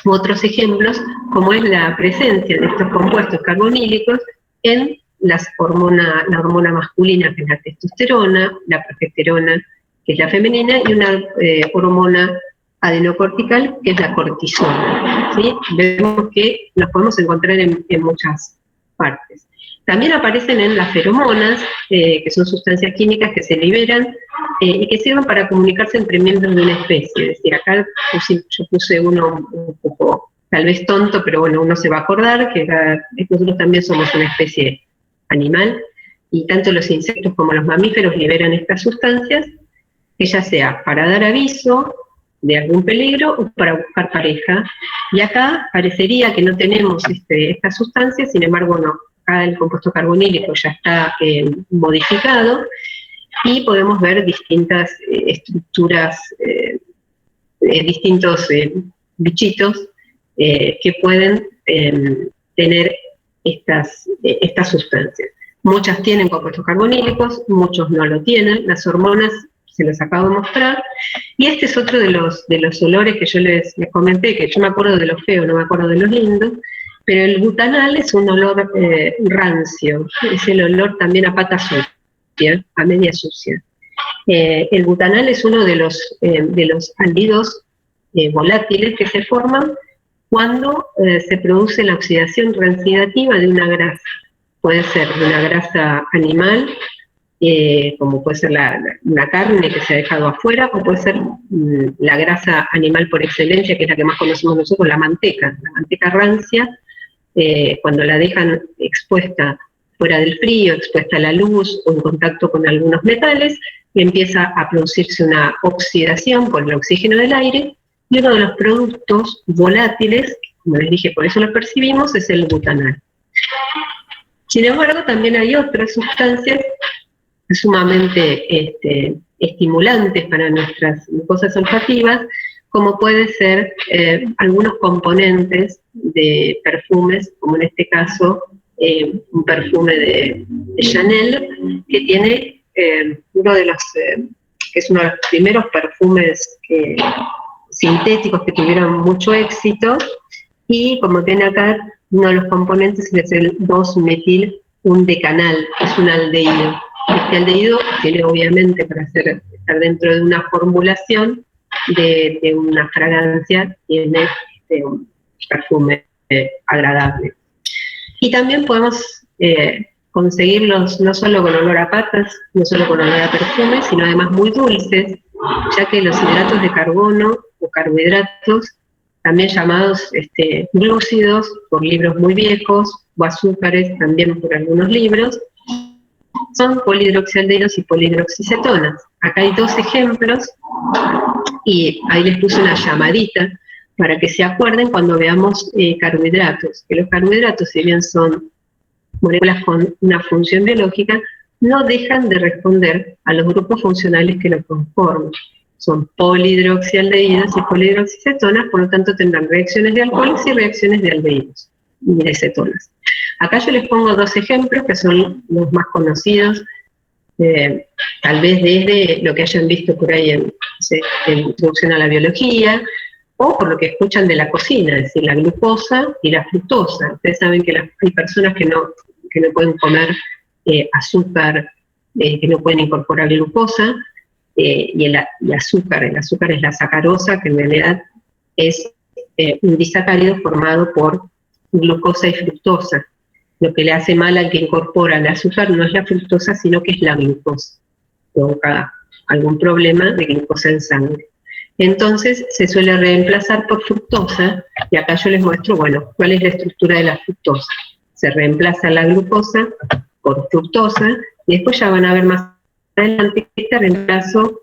otros ejemplos, como es la presencia de estos compuestos carbonílicos en la hormona masculina, que es la testosterona, la progesterona, que es la femenina, y una hormona adenocortical, que es la cortisona, ¿sí? Vemos que los podemos encontrar en muchas partes. También aparecen en las feromonas, que son sustancias químicas que se liberan y que sirven para comunicarse entre miembros de una especie. Es decir, acá yo puse uno un poco, tal vez tonto, pero bueno, uno se va a acordar que nosotros también somos una especie animal, y tanto los insectos como los mamíferos liberan estas sustancias, que ya sea para dar aviso de algún peligro o para buscar pareja. Y acá parecería que no tenemos estas sustancias, sin embargo no. Acá el compuesto carbonílico ya está modificado, y podemos ver distintas estructuras, distintos bichitos que pueden tener estas sustancias. Muchas tienen compuestos carbonílicos, muchos no lo tienen. Las hormonas se los acabo de mostrar, y este es otro de los olores que yo les comenté, que yo me acuerdo de lo feo, no me acuerdo de los lindos, pero el butanal es un olor rancio, es el olor también a pata sucia, a media sucia. El butanal es uno de los aldehídos volátiles que se forman cuando se produce la oxidación rancidativa de una grasa. Puede ser de una grasa animal, como puede ser la carne que se ha dejado afuera, o puede ser la grasa animal por excelencia, que es la que más conocemos nosotros, la manteca rancia. Cuando la dejan expuesta fuera del frío, expuesta a la luz o en contacto con algunos metales, empieza a producirse una oxidación por el oxígeno del aire, y uno de los productos volátiles, como les dije, por eso los percibimos, es el butanal. Sin embargo, también hay otras sustancias sumamente estimulantes para nuestras mucosas olfativas, como puede ser algunos componentes de perfumes, como en este caso un perfume de Chanel, que tiene uno de los que es uno de los primeros perfumes sintéticos que tuvieron mucho éxito, y como ven acá, uno de los componentes es el 2-metil-1-decanal, es un aldehído. Este aldehído tiene obviamente para estar dentro de una formulación de una fragancia, tiene un perfume agradable. Y también podemos conseguirlos no solo con olor a patas, no solo con olor a perfume, sino además muy dulces, ya que los hidratos de carbono o carbohidratos, también llamados glúcidos por libros muy viejos, o azúcares también por algunos libros, son polihidroxialdehídos y polihidroxicetonas. Acá hay 2 ejemplos, y ahí les puse una llamadita para que se acuerden cuando veamos carbohidratos, que los carbohidratos, si bien son moléculas con una función biológica, no dejan de responder a los grupos funcionales que los conforman. Son polihidroxialdehídos y polihidroxicetonas, por lo tanto tendrán reacciones de alcoholes y reacciones de aldehídos y de cetonas. Acá yo les pongo 2 ejemplos que son los más conocidos, tal vez desde lo que hayan visto por ahí en Introducción a la Biología, o por lo que escuchan de la cocina, es decir, la glucosa y la fructosa. Ustedes saben que hay personas que no pueden comer azúcar, que no pueden incorporar glucosa, y el azúcar es la sacarosa, que en realidad es un disacárido formado por glucosa y fructosa. Lo que le hace mal al que incorpora el azúcar no es la fructosa, sino que es la glucosa. Provoca algún problema de glucosa en sangre. Entonces se suele reemplazar por fructosa, y acá yo les muestro, bueno, cuál es la estructura de la fructosa. Se reemplaza la glucosa por fructosa, y después ya van a ver más adelante que este reemplazo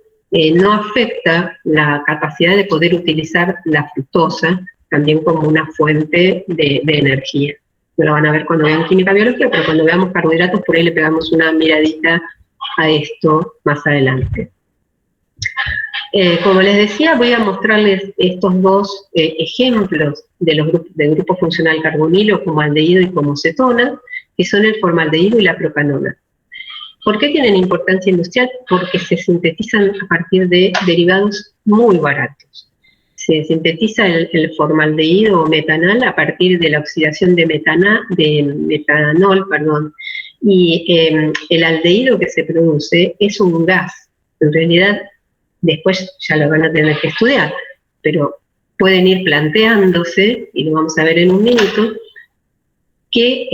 no afecta la capacidad de poder utilizar la fructosa también como una fuente de energía. No lo van a ver cuando vean química biológica, pero cuando veamos carbohidratos, por ahí le pegamos una miradita a esto más adelante. Como les decía, voy a mostrarles estos 2 ejemplos del grupo funcional carbonilo como aldehído y como cetona, que son el formaldehído y la propanona. ¿Por qué tienen importancia industrial? Porque se sintetizan a partir de derivados muy baratos. Se sintetiza el formaldehído o metanal a partir de la oxidación de metanol, y el aldehído que se produce es un gas. En realidad, después ya lo van a tener que estudiar, pero pueden ir planteándose, y lo vamos a ver en un minuto, que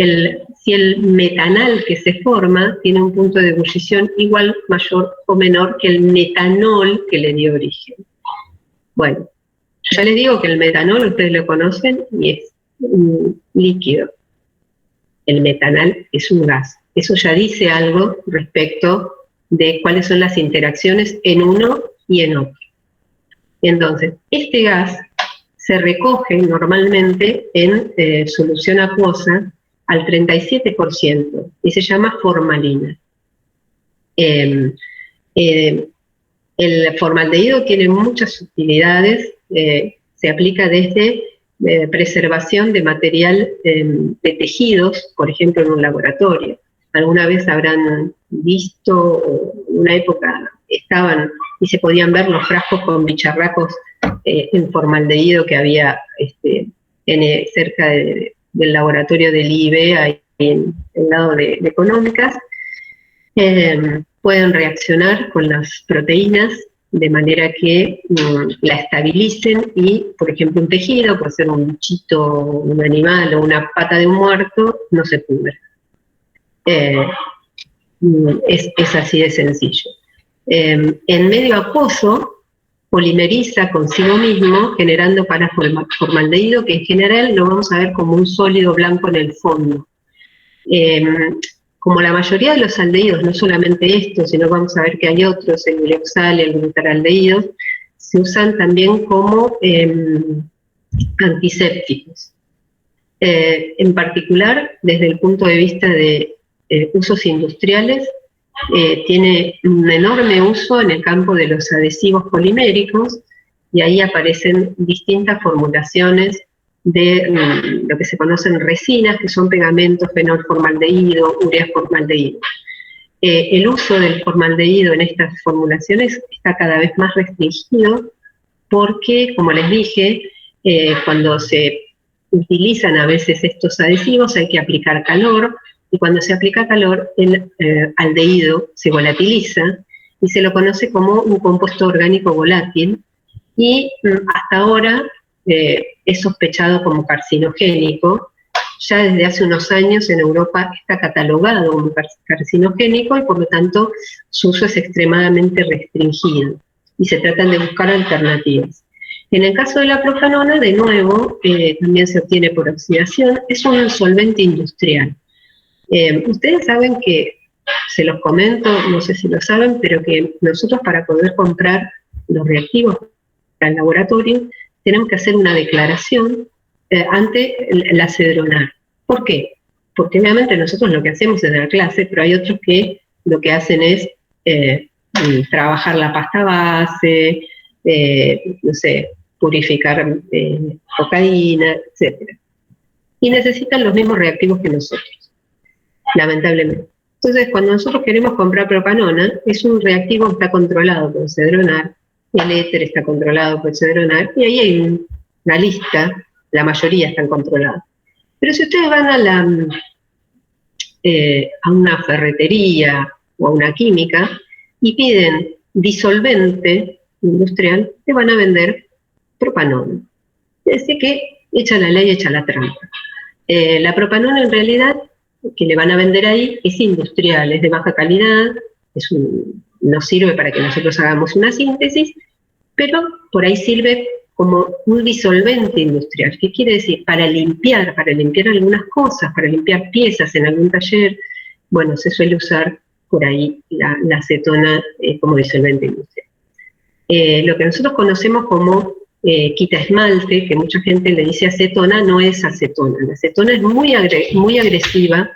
si el metanal que se forma tiene un punto de ebullición igual, mayor o menor que el metanol que le dio origen. Bueno, ya les digo que el metanol, ustedes lo conocen, y es un líquido. El metanal es un gas. Eso ya dice algo respecto de cuáles son las interacciones en uno y en otro. Entonces, este gas se recoge normalmente en solución acuosa al 37% y se llama formalina. El formaldehído tiene muchas utilidades, se aplica desde preservación de material de tejidos, por ejemplo en un laboratorio. Alguna vez habrán visto, en una época estaban y se podían ver los frascos con bicharracos en formaldehído que había cerca del laboratorio del IBE, ahí en el lado de económicas. Pueden reaccionar con las proteínas de manera que la estabilicen y, por ejemplo, un tejido, puede ser un bichito, un animal o una pata de un muerto, no se pudre. Es así de sencillo. En medio acuoso polimeriza consigo mismo generando paraformaldehído, que en general lo vamos a ver como un sólido blanco en el fondo. Como la mayoría de los aldehídos, no solamente estos, sino vamos a ver que hay otros, el glioxal y el glutaraldehídos, se usan también como antisépticos. En particular, desde el punto de vista de usos industriales, tiene un enorme uso en el campo de los adhesivos poliméricos, y ahí aparecen distintas formulaciones de lo que se conocen resinas, que son pegamentos, fenolformaldehído, ureaformaldehído. el uso del formaldehído en estas formulaciones está cada vez más restringido porque, como les dije, cuando se utilizan a veces estos adhesivos hay que aplicar calor, y cuando se aplica calor el aldehído se volatiliza y se lo conoce como un compuesto orgánico volátil, y hasta ahora es sospechado como carcinogénico. Ya desde hace unos años en Europa está catalogado como carcinogénico y por lo tanto su uso es extremadamente restringido y se tratan de buscar alternativas. En el caso de la propanona, de nuevo, también se obtiene por oxidación, es un solvente industrial. Ustedes saben que, se los comento, no sé si lo saben, pero que nosotros para poder comprar los reactivos para el laboratorio tenemos que hacer una declaración ante la Cedronar. ¿Por qué? Porque obviamente nosotros lo que hacemos es dar clase, pero hay otros que lo que hacen es trabajar la pasta base, no sé, purificar cocaína, etc. Y necesitan los mismos reactivos que nosotros, lamentablemente. Entonces, cuando nosotros queremos comprar propanona, es un reactivo que está controlado por Cedronar, el éter está controlado por Cedronar, y ahí hay una lista, la mayoría están controlados. Pero si ustedes van a una ferretería o a una química y piden disolvente industrial, te van a vender propanona. Es decir que echa la ley, echa la trampa. La propanona en realidad que le van a vender ahí es industrial, es de baja calidad, nos sirve para que nosotros hagamos una síntesis, pero por ahí sirve como un disolvente industrial. ¿Qué quiere decir? Para limpiar algunas cosas, para limpiar piezas en algún taller, bueno, se suele usar por ahí la acetona como disolvente industrial. Lo que nosotros conocemos como quita esmalte, que mucha gente le dice acetona, no es acetona. La acetona es muy agresiva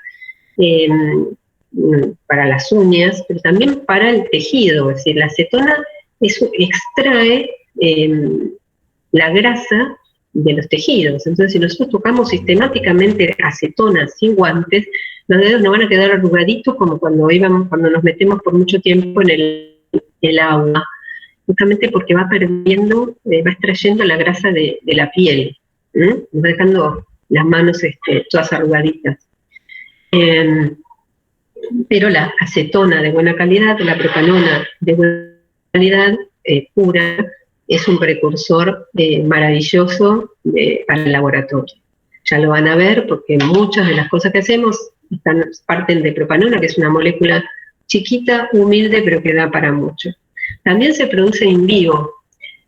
para las uñas, pero también para el tejido. Es decir, la acetona extrae la grasa de los tejidos. Entonces, si nosotros tocamos sistemáticamente acetona sin guantes, los dedos no van a quedar arrugaditos como cuando nos metemos por mucho tiempo en el agua, justamente porque va perdiendo, va extrayendo la grasa de la piel, nos va dejando las manos todas arrugaditas. Pero la acetona de buena calidad, la propanona de buena calidad, pura, es un precursor maravilloso para el laboratorio. Ya lo van a ver porque muchas de las cosas que hacemos parten de propanona, que es una molécula chiquita, humilde, pero que da para mucho. También se produce in vivo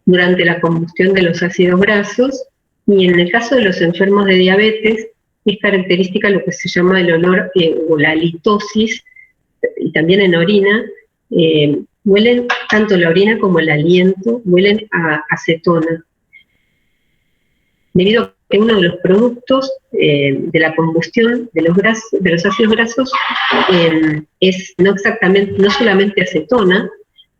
durante la combustión de los ácidos grasos, y en el caso de los enfermos de diabetes es característica lo que se llama el olor o la halitosis, y también en orina, huelen, tanto la orina como el aliento, huelen a acetona. Debido a que uno de los productos de la combustión de los ácidos grasos es no solamente acetona,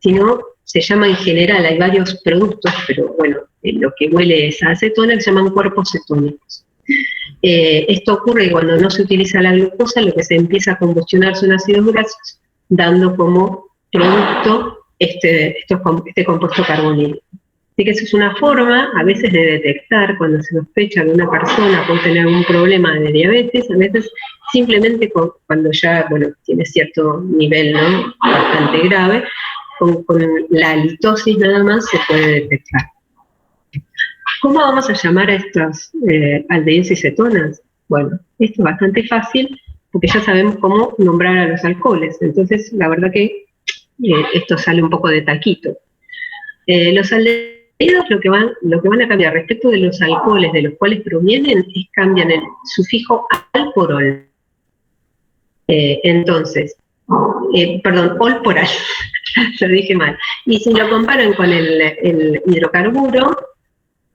sino se llama en general, hay varios productos, pero bueno, lo que huele es a acetona, que se llaman cuerpos cetónicos. Esto ocurre cuando no se utiliza la glucosa, lo que se empieza a combustionar son ácidos grasos, dando como producto este compuesto carbonílico. Así que eso es una forma, a veces, de detectar cuando se sospecha que una persona puede tener algún problema de diabetes, a veces simplemente cuando ya, bueno, tiene cierto nivel, ¿no?, bastante grave, con la halitosis nada más se puede detectar. ¿Cómo vamos a llamar a estos aldehídos y cetonas? Bueno, esto es bastante fácil porque ya sabemos cómo nombrar a los alcoholes. Entonces, la verdad que esto sale un poco de taquito. Los aldehídos lo que van a cambiar respecto de los alcoholes de los cuales provienen es cambian el sufijo al por ol. Entonces, perdón, ol por al, lo dije mal. Y si lo comparan con el hidrocarburo,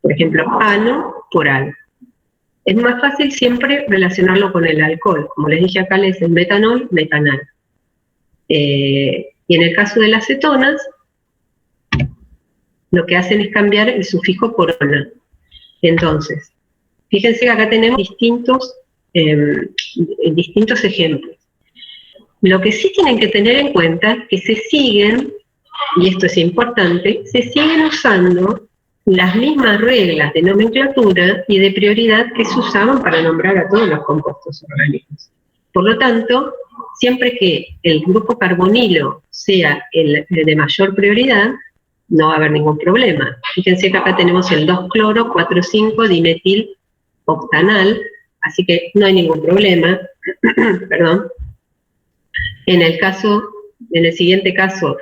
por ejemplo, ano por al. Es más fácil siempre relacionarlo con el alcohol. Como les dije acá, es el metanol, metanal. Y en el caso de las cetonas, lo que hacen es cambiar el sufijo por ona. Entonces, fíjense que acá tenemos distintos ejemplos. Lo que sí tienen que tener en cuenta es que se siguen, y esto es importante, se siguen usando las mismas reglas de nomenclatura y de prioridad que se usaban para nombrar a todos los compuestos orgánicos. Por lo tanto, siempre que el grupo carbonilo sea el de mayor prioridad, no va a haber ningún problema. Fíjense que acá tenemos el 2-cloro 4,5-dimetil octanal, así que no hay ningún problema. Perdón. En el siguiente caso,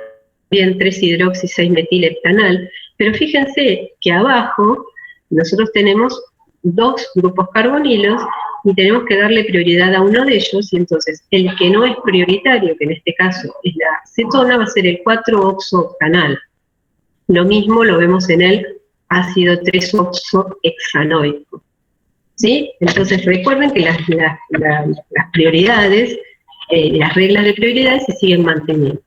bien 3-hidroxi-6-metil-heptanal, pero fíjense que abajo nosotros tenemos 2 grupos carbonilos y tenemos que darle prioridad a uno de ellos, y entonces el que no es prioritario, que en este caso es la cetona, va a ser el 4-oxo-octanal. Lo mismo lo vemos en el ácido 3-oxo-hexanoico. ¿Sí? Entonces recuerden que las prioridades, las reglas de prioridades se siguen manteniendo.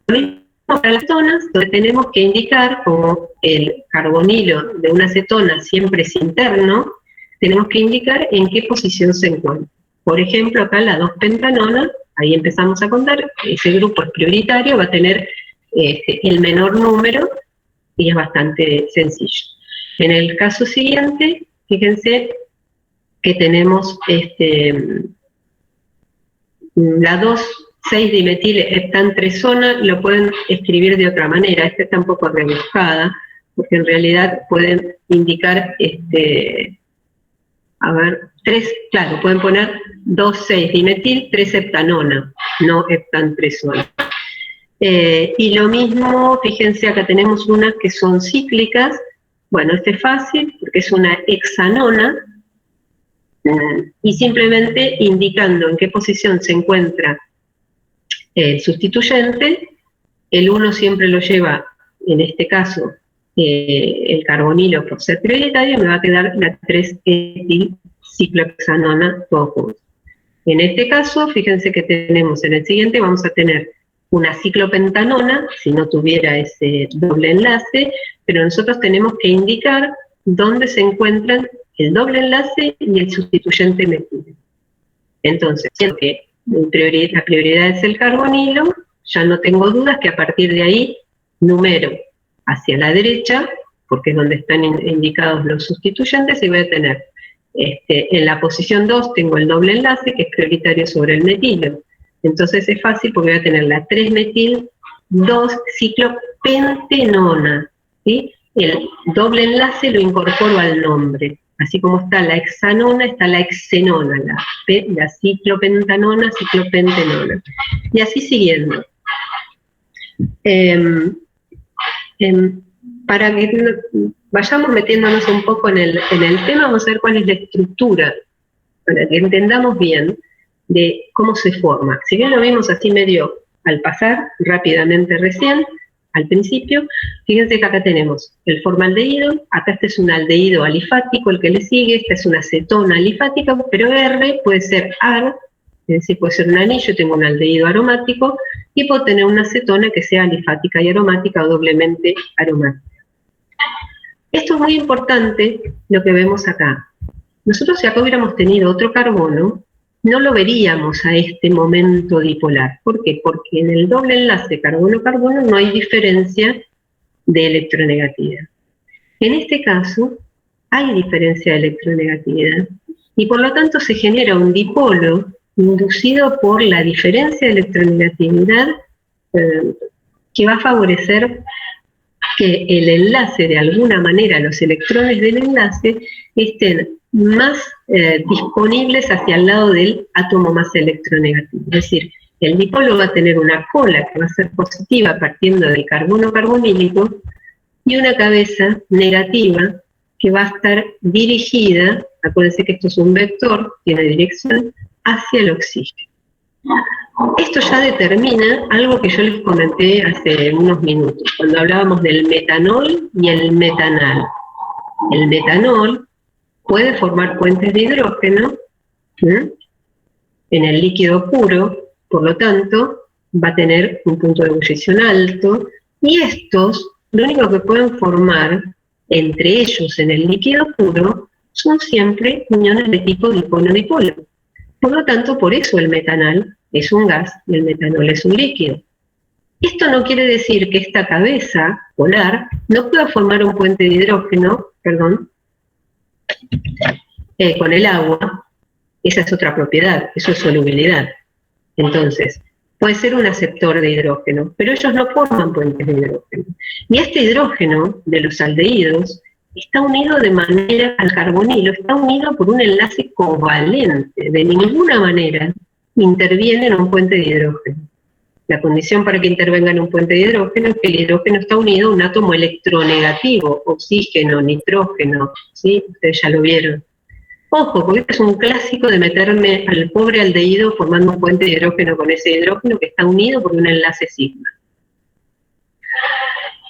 Lo mismo para las cetonas, donde tenemos que indicar, como el carbonilo de una cetona siempre es interno, tenemos que indicar en qué posición se encuentra. Por ejemplo, acá la 2-pentanona, ahí empezamos a contar, ese grupo es prioritario, va a tener el menor número y es bastante sencillo. En el caso siguiente, fíjense que tenemos la 2,6-dimetil-heptantresona, lo pueden escribir de otra manera, esta está un poco rebuscada, porque en realidad pueden indicar, claro, pueden poner 2,6-dimetil-3-heptanona, no heptantresona. Y lo mismo, fíjense, acá tenemos unas que son cíclicas. Bueno, este es fácil, porque es una hexanona, y simplemente indicando en qué posición se encuentra el sustituyente, el 1 siempre lo lleva, en este caso, el carbonilo por ser prioritario, me va a quedar la 3-etil-ciclohexanona todos juntos. En este caso, fíjense que tenemos en el siguiente, vamos a tener una ciclopentanona, si no tuviera ese doble enlace, pero nosotros tenemos que indicar dónde se encuentran el doble enlace y el sustituyente metil. Entonces, siendo que la prioridad es el carbonilo, ya no tengo dudas que a partir de ahí numero hacia la derecha, porque es donde están indicados los sustituyentes, y voy a tener, en la posición 2 tengo el doble enlace, que es prioritario sobre el metilo. Entonces es fácil porque voy a tener la 3-metil-2-ciclopentenona, ¿sí? El doble enlace lo incorporo al nombre. Así como está la hexanona, está la hexenona, la ciclopentanona, ciclopentenona. Y así siguiendo. Para que vayamos metiéndonos un poco en el tema, vamos a ver cuál es la estructura, para que entendamos bien de cómo se forma. Si bien lo vimos así medio al pasar, rápidamente recién, al principio, fíjense que acá tenemos el formaldehído, acá este es un aldehído alifático, el que le sigue, esta es una cetona alifática, pero R puede ser AR, es decir, puede ser un anillo, tengo un aldehído aromático, y puedo tener una cetona que sea alifática y aromática o doblemente aromática. Esto es muy importante, lo que vemos acá. Nosotros si acá hubiéramos tenido otro carbono, no lo veríamos a este momento dipolar. ¿Por qué? Porque en el doble enlace carbono-carbono no hay diferencia de electronegatividad. En este caso, hay diferencia de electronegatividad, y por lo tanto se genera un dipolo inducido por la diferencia de electronegatividad que va a favorecer que el enlace, de alguna manera, los electrones del enlace estén más disponibles hacia el lado del átomo más electronegativo. Es decir, el dipolo va a tener una cola que va a ser positiva partiendo del carbono carbonílico y una cabeza negativa que va a estar dirigida, acuérdense que esto es un vector, tiene dirección, hacia el oxígeno. Esto ya determina algo que yo les comenté hace unos minutos, cuando hablábamos del metanol y el metanal. El metanol puede formar puentes de hidrógeno en el líquido puro, por lo tanto, va a tener un punto de ebullición alto, y estos, lo único que pueden formar entre ellos en el líquido puro, son siempre uniones de tipo dipono-dipolo. Por lo tanto, por eso el metanal es un gas y el metanol es un líquido. Esto no quiere decir que esta cabeza polar no pueda formar un puente de hidrógeno, con el agua. Esa es otra propiedad, eso es solubilidad. Entonces, puede ser un aceptor de hidrógeno, pero ellos no forman puentes de hidrógeno. Y este hidrógeno de los aldehídos está unido de manera al carbonilo, está unido por un enlace covalente. De ninguna manera interviene en un puente de hidrógeno. La condición para que intervenga en un puente de hidrógeno es que el hidrógeno está unido a un átomo electronegativo, oxígeno, nitrógeno, ¿sí? Ustedes ya lo vieron. Ojo, porque este es un clásico de meterme al pobre aldehído formando un puente de hidrógeno con ese hidrógeno que está unido por un enlace sigma.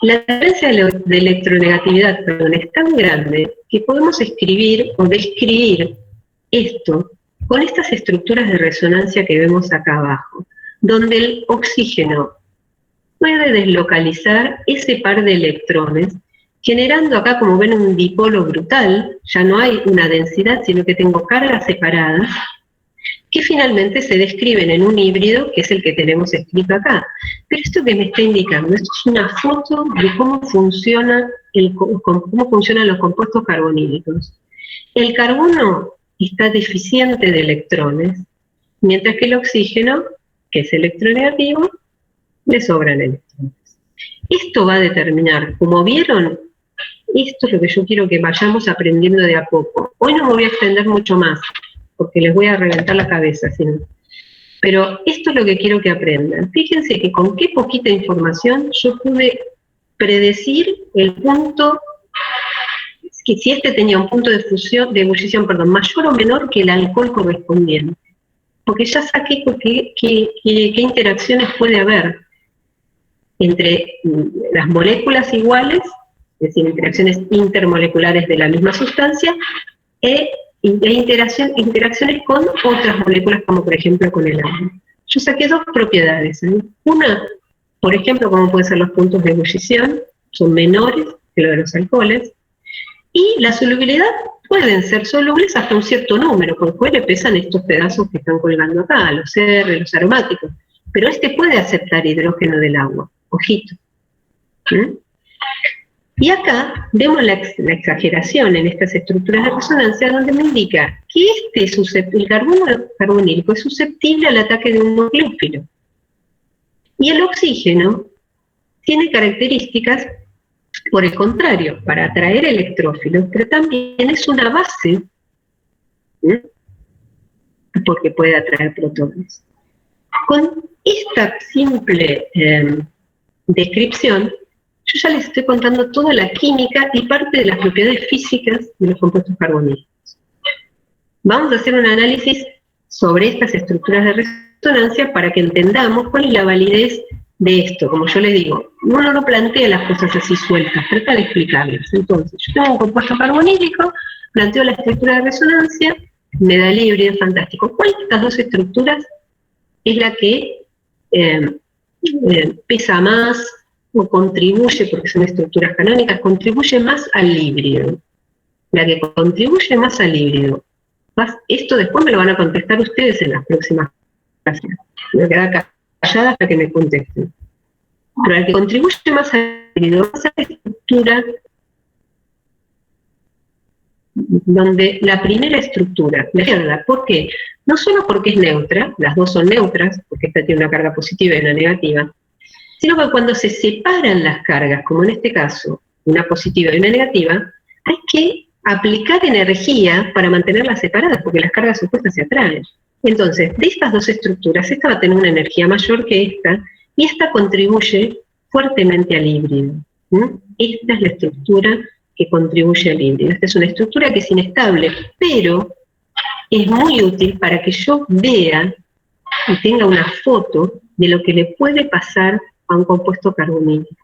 La diferencia de electronegatividad, es tan grande que podemos escribir o describir esto con estas estructuras de resonancia que vemos acá abajo, donde el oxígeno puede deslocalizar ese par de electrones, generando acá, como ven, un dipolo brutal. Ya no hay una densidad, sino que tengo cargas separadas, que finalmente se describen en un híbrido, que es el que tenemos escrito acá. Pero esto que me está indicando, esto es una foto de cómo funcionan los compuestos carbonílicos. El carbono está deficiente de electrones, mientras que el oxígeno, que es electronegativo, le sobran electrones. Esto va a determinar, como vieron, esto es lo que yo quiero que vayamos aprendiendo de a poco. Hoy no me voy a extender mucho más, porque les voy a reventar la cabeza, ¿sí? Pero esto es lo que quiero que aprendan. Fíjense que con qué poquita información yo pude predecir el punto, que si este tenía un punto de ebullición, mayor o menor que el alcohol correspondiente. Porque ya saqué qué interacciones puede haber entre las moléculas iguales, es decir, interacciones intermoleculares de la misma sustancia, e interacciones con otras moléculas, como por ejemplo con el agua. Yo saqué dos propiedades. Una, por ejemplo, como pueden ser los puntos de ebullición, son menores que los de los alcoholes, y la solubilidad pueden ser solubles hasta un cierto número, porque le pesan estos pedazos que están colgando acá, los R, los aromáticos, pero este puede aceptar hidrógeno del agua, ojito. Y acá vemos la exageración en estas estructuras de resonancia, donde me indica que el carbono carbonílico es susceptible al ataque de un nucleófilo. Y el oxígeno tiene características, por el contrario, para atraer electrófilos, pero también es una base, porque puede atraer protones. Con esta simple descripción, yo ya les estoy contando toda la química y parte de las propiedades físicas de los compuestos carbonílicos. Vamos a hacer un análisis sobre estas estructuras de resonancia para que entendamos cuál es la validez de esto. Como yo les digo, uno no plantea las cosas así sueltas, trata de explicarlas. Entonces, yo tengo un compuesto carbonílico, planteo la estructura de resonancia, me da el híbrido, fantástico. ¿Cuál de estas dos estructuras es la que pesa más o contribuye, porque son estructuras canónicas, contribuye más al híbrido? La que contribuye más al híbrido. Esto después me lo van a contestar ustedes en las próximas clases. Me voy a quedar callada hasta que me contesten. Pero el que contribuye más al híbrido va a ser la estructura donde la primera estructura, la izquierda, ¿por qué? No solo porque es neutra, las dos son neutras, porque esta tiene una carga positiva y una negativa, sino que cuando se separan las cargas, como en este caso, una positiva y una negativa, hay que aplicar energía para mantenerlas separadas, porque las cargas opuestas se atraen. Entonces, de estas dos estructuras, esta va a tener una energía mayor que esta, y esta contribuye fuertemente al híbrido. Esta es la estructura que contribuye al híbrido. Esta es una estructura que es inestable, pero es muy útil para que yo vea y tenga una foto de lo que le puede pasar a un compuesto carbonílico.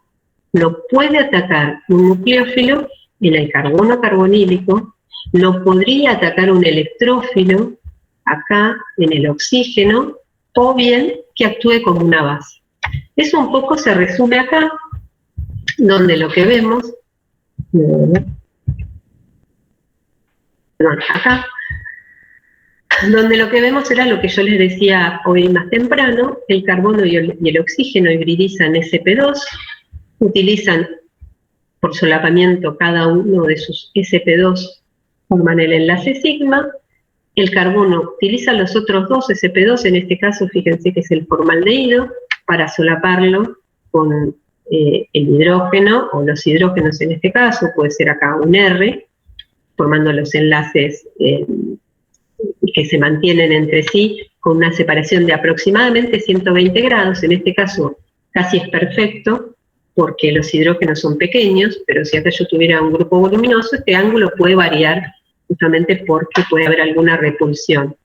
Lo puede atacar un nucleófilo en el carbono carbonílico, lo podría atacar un electrófilo acá en el oxígeno, o bien que actúe como una base. Eso un poco se resume acá, donde lo que vemos, acá, donde lo que vemos era lo que yo les decía hoy más temprano, el carbono y el oxígeno hibridizan sp2, utilizan por solapamiento cada uno de sus sp2, forman el enlace sigma, el carbono utiliza los otros dos sp2, en este caso fíjense que es el formaldehído, para solaparlo con el hidrógeno, o los hidrógenos en este caso, puede ser acá un R, formando los enlaces que se mantienen entre sí con una separación de aproximadamente 120 grados, en este caso casi es perfecto, porque los hidrógenos son pequeños, pero si acá yo tuviera un grupo voluminoso, este ángulo puede variar justamente porque puede haber alguna repulsión.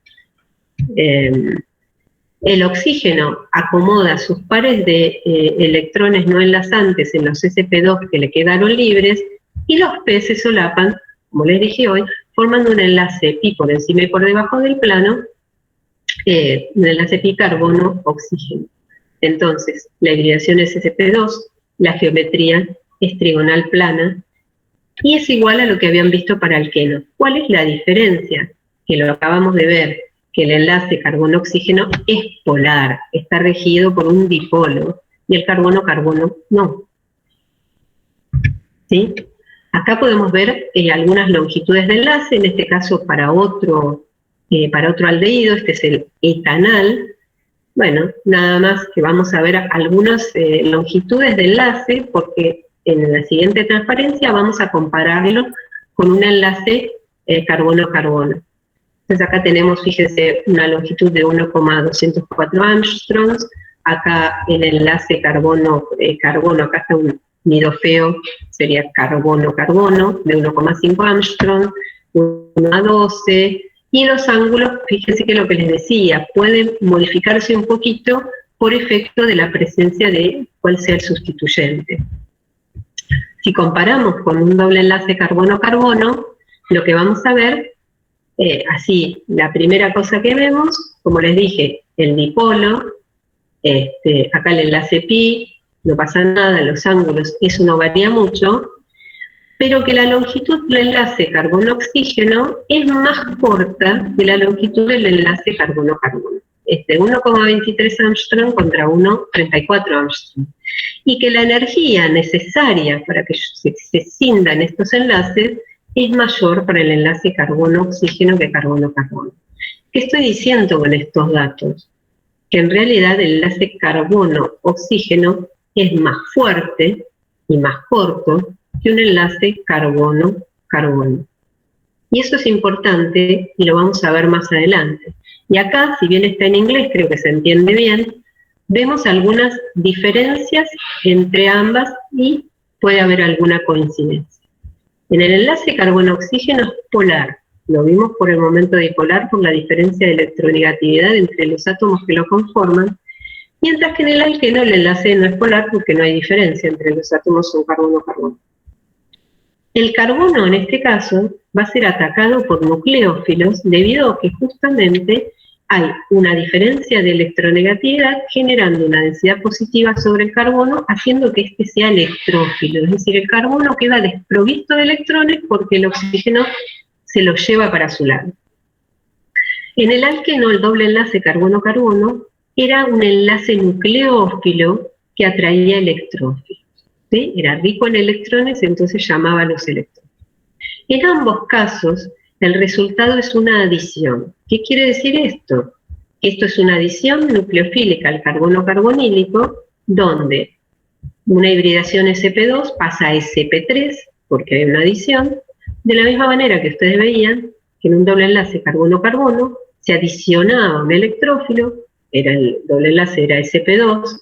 El oxígeno acomoda sus pares de electrones no enlazantes en los sp2 que le quedaron libres, y los P se solapan, como les dije hoy, formando un enlace pi por encima y por debajo del plano, un enlace pi carbono-oxígeno. Entonces, la hibridación es sp2, la geometría es trigonal plana, y es igual a lo que habían visto para alquenos. ¿Cuál es la diferencia? Que lo acabamos de ver, que el enlace carbono-oxígeno es polar, está regido por un dipolo, y el carbono-carbono no. ¿Sí? Acá podemos ver algunas longitudes de enlace, en este caso para otro aldehído, este es el etanal. Bueno, nada más que vamos a ver algunas longitudes de enlace, porque en la siguiente transparencia vamos a compararlo con un enlace carbono-carbono. Entonces acá tenemos, fíjense, una longitud de 1,204 angstroms, acá el enlace carbono-carbono, acá está un nido feo, sería carbono-carbono, de 1,5 angstrom, 1,12, y los ángulos, fíjense que lo que les decía, pueden modificarse un poquito por efecto de la presencia de cuál sea el sustituyente. Si comparamos con un doble enlace carbono-carbono, lo que vamos a ver, así, la primera cosa que vemos, como les dije, el dipolo, acá el enlace pi, no pasa nada, los ángulos, eso no varía mucho, pero que la longitud del enlace carbono-oxígeno es más corta que la longitud del enlace carbono-carbono. 1,23 angstrom contra 1,34 angstrom. Y que la energía necesaria para que se cindan estos enlaces es mayor para el enlace carbono-oxígeno que carbono-carbono. ¿Qué estoy diciendo con estos datos? Que en realidad el enlace carbono-oxígeno es más fuerte y más corto que un enlace carbono-carbono. Y eso es importante y lo vamos a ver más adelante. Y acá, si bien está en inglés, creo que se entiende bien, vemos algunas diferencias entre ambas y puede haber alguna coincidencia. En el enlace carbono-oxígeno es polar, lo vimos por el momento dipolar por la diferencia de electronegatividad entre los átomos que lo conforman, mientras que en el alqueno el enlace no es polar porque no hay diferencia entre los átomos son carbono-carbono. El carbono en este caso va a ser atacado por nucleófilos debido a que justamente hay una diferencia de electronegatividad generando una densidad positiva sobre el carbono, haciendo que este sea electrófilo, es decir, el carbono queda desprovisto de electrones porque el oxígeno se los lleva para su lado. En el alqueno, el doble enlace carbono-carbono era un enlace nucleófilo que atraía electrófilos, ¿sí? Era rico en electrones, entonces llamaba a los electrones. En ambos casos, el resultado es una adición. ¿Qué quiere decir esto? Esto es una adición nucleofílica al carbono carbonílico, donde una hibridación sp2 pasa a sp3, porque hay una adición, de la misma manera que ustedes veían que en un doble enlace carbono-carbono se adicionaba un electrófilo, el doble enlace era sp2,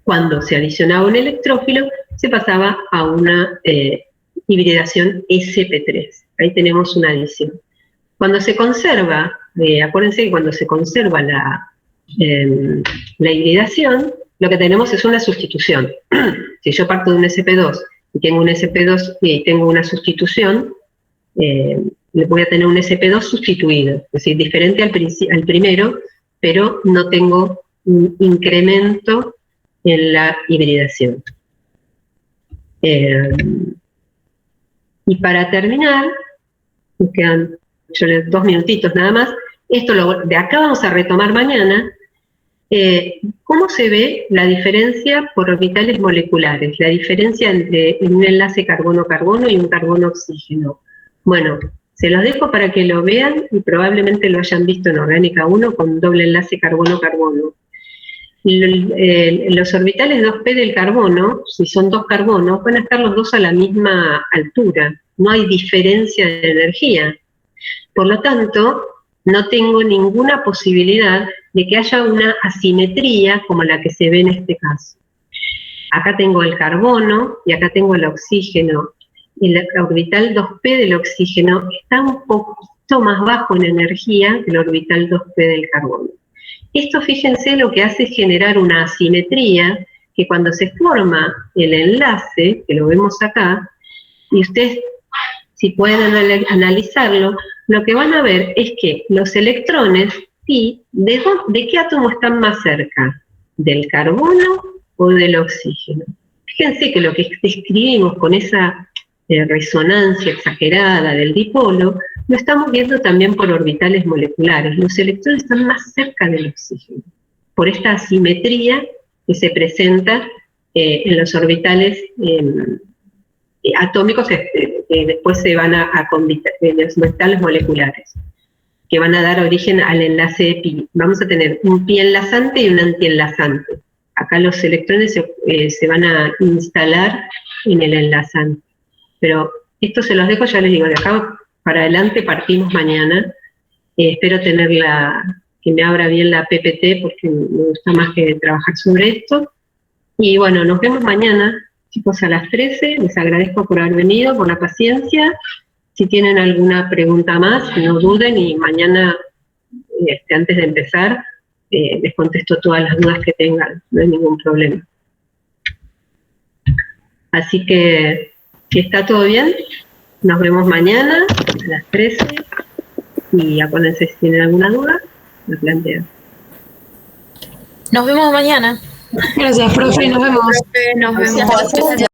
cuando se adicionaba un electrófilo se pasaba a una hibridación sp3. Ahí tenemos una adición. Cuando se conserva, acuérdense que cuando se conserva la hibridación, lo que tenemos es una sustitución. Si yo parto de un sp2 y tengo un sp2 y tengo una sustitución, le voy a tener un sp2 sustituido, es decir, diferente al primero, pero no tengo un incremento en la hibridación. Y para terminar, nos quedan 2 minutitos nada más. De acá vamos a retomar mañana. ¿Cómo se ve la diferencia por orbitales moleculares? La diferencia entre un enlace carbono-carbono y un carbono-oxígeno. Bueno, se los dejo para que lo vean y probablemente lo hayan visto en Orgánica 1 con doble enlace carbono-carbono. Los orbitales 2p del carbono, si son 2 carbonos, van a estar los dos a la misma altura. No hay diferencia de energía. Por lo tanto, no tengo ninguna posibilidad de que haya una asimetría como la que se ve en este caso. Acá tengo el carbono y acá tengo el oxígeno. Y el orbital 2p del oxígeno está un poquito más bajo en energía que el orbital 2p del carbono. Esto, fíjense, lo que hace es generar una asimetría que cuando se forma el enlace, que lo vemos acá, y ustedes, si pueden analizarlo, lo que van a ver es que los electrones, ¿sí? ¿De qué átomo están más cerca? ¿Del carbono o del oxígeno? Fíjense que lo que describimos con esa resonancia exagerada del dipolo, lo estamos viendo también por orbitales moleculares. Los electrones están más cerca del oxígeno, por esta asimetría que se presenta en los orbitales atómicos que después se van a convertir en los orbitales moleculares, que van a dar origen al enlace de pi. Vamos a tener un pi enlazante y un antienlazante. Acá los electrones se van a instalar en el enlazante. Pero esto se los dejo, ya les digo, de acá para adelante partimos mañana. Espero que me abra bien la PPT porque me gusta más que trabajar sobre esto. Y bueno, nos vemos mañana, chicos, a las 13. Les agradezco por haber venido, por la paciencia. Si tienen alguna pregunta más, no duden y mañana, antes de empezar, les contesto todas las dudas que tengan, no hay ningún problema. Así que, si está todo bien, nos vemos mañana a las 13 y acuérdense si tienen alguna duda, me plantean.
Nos vemos mañana.
Gracias, profe, nos vemos.
Nos vemos.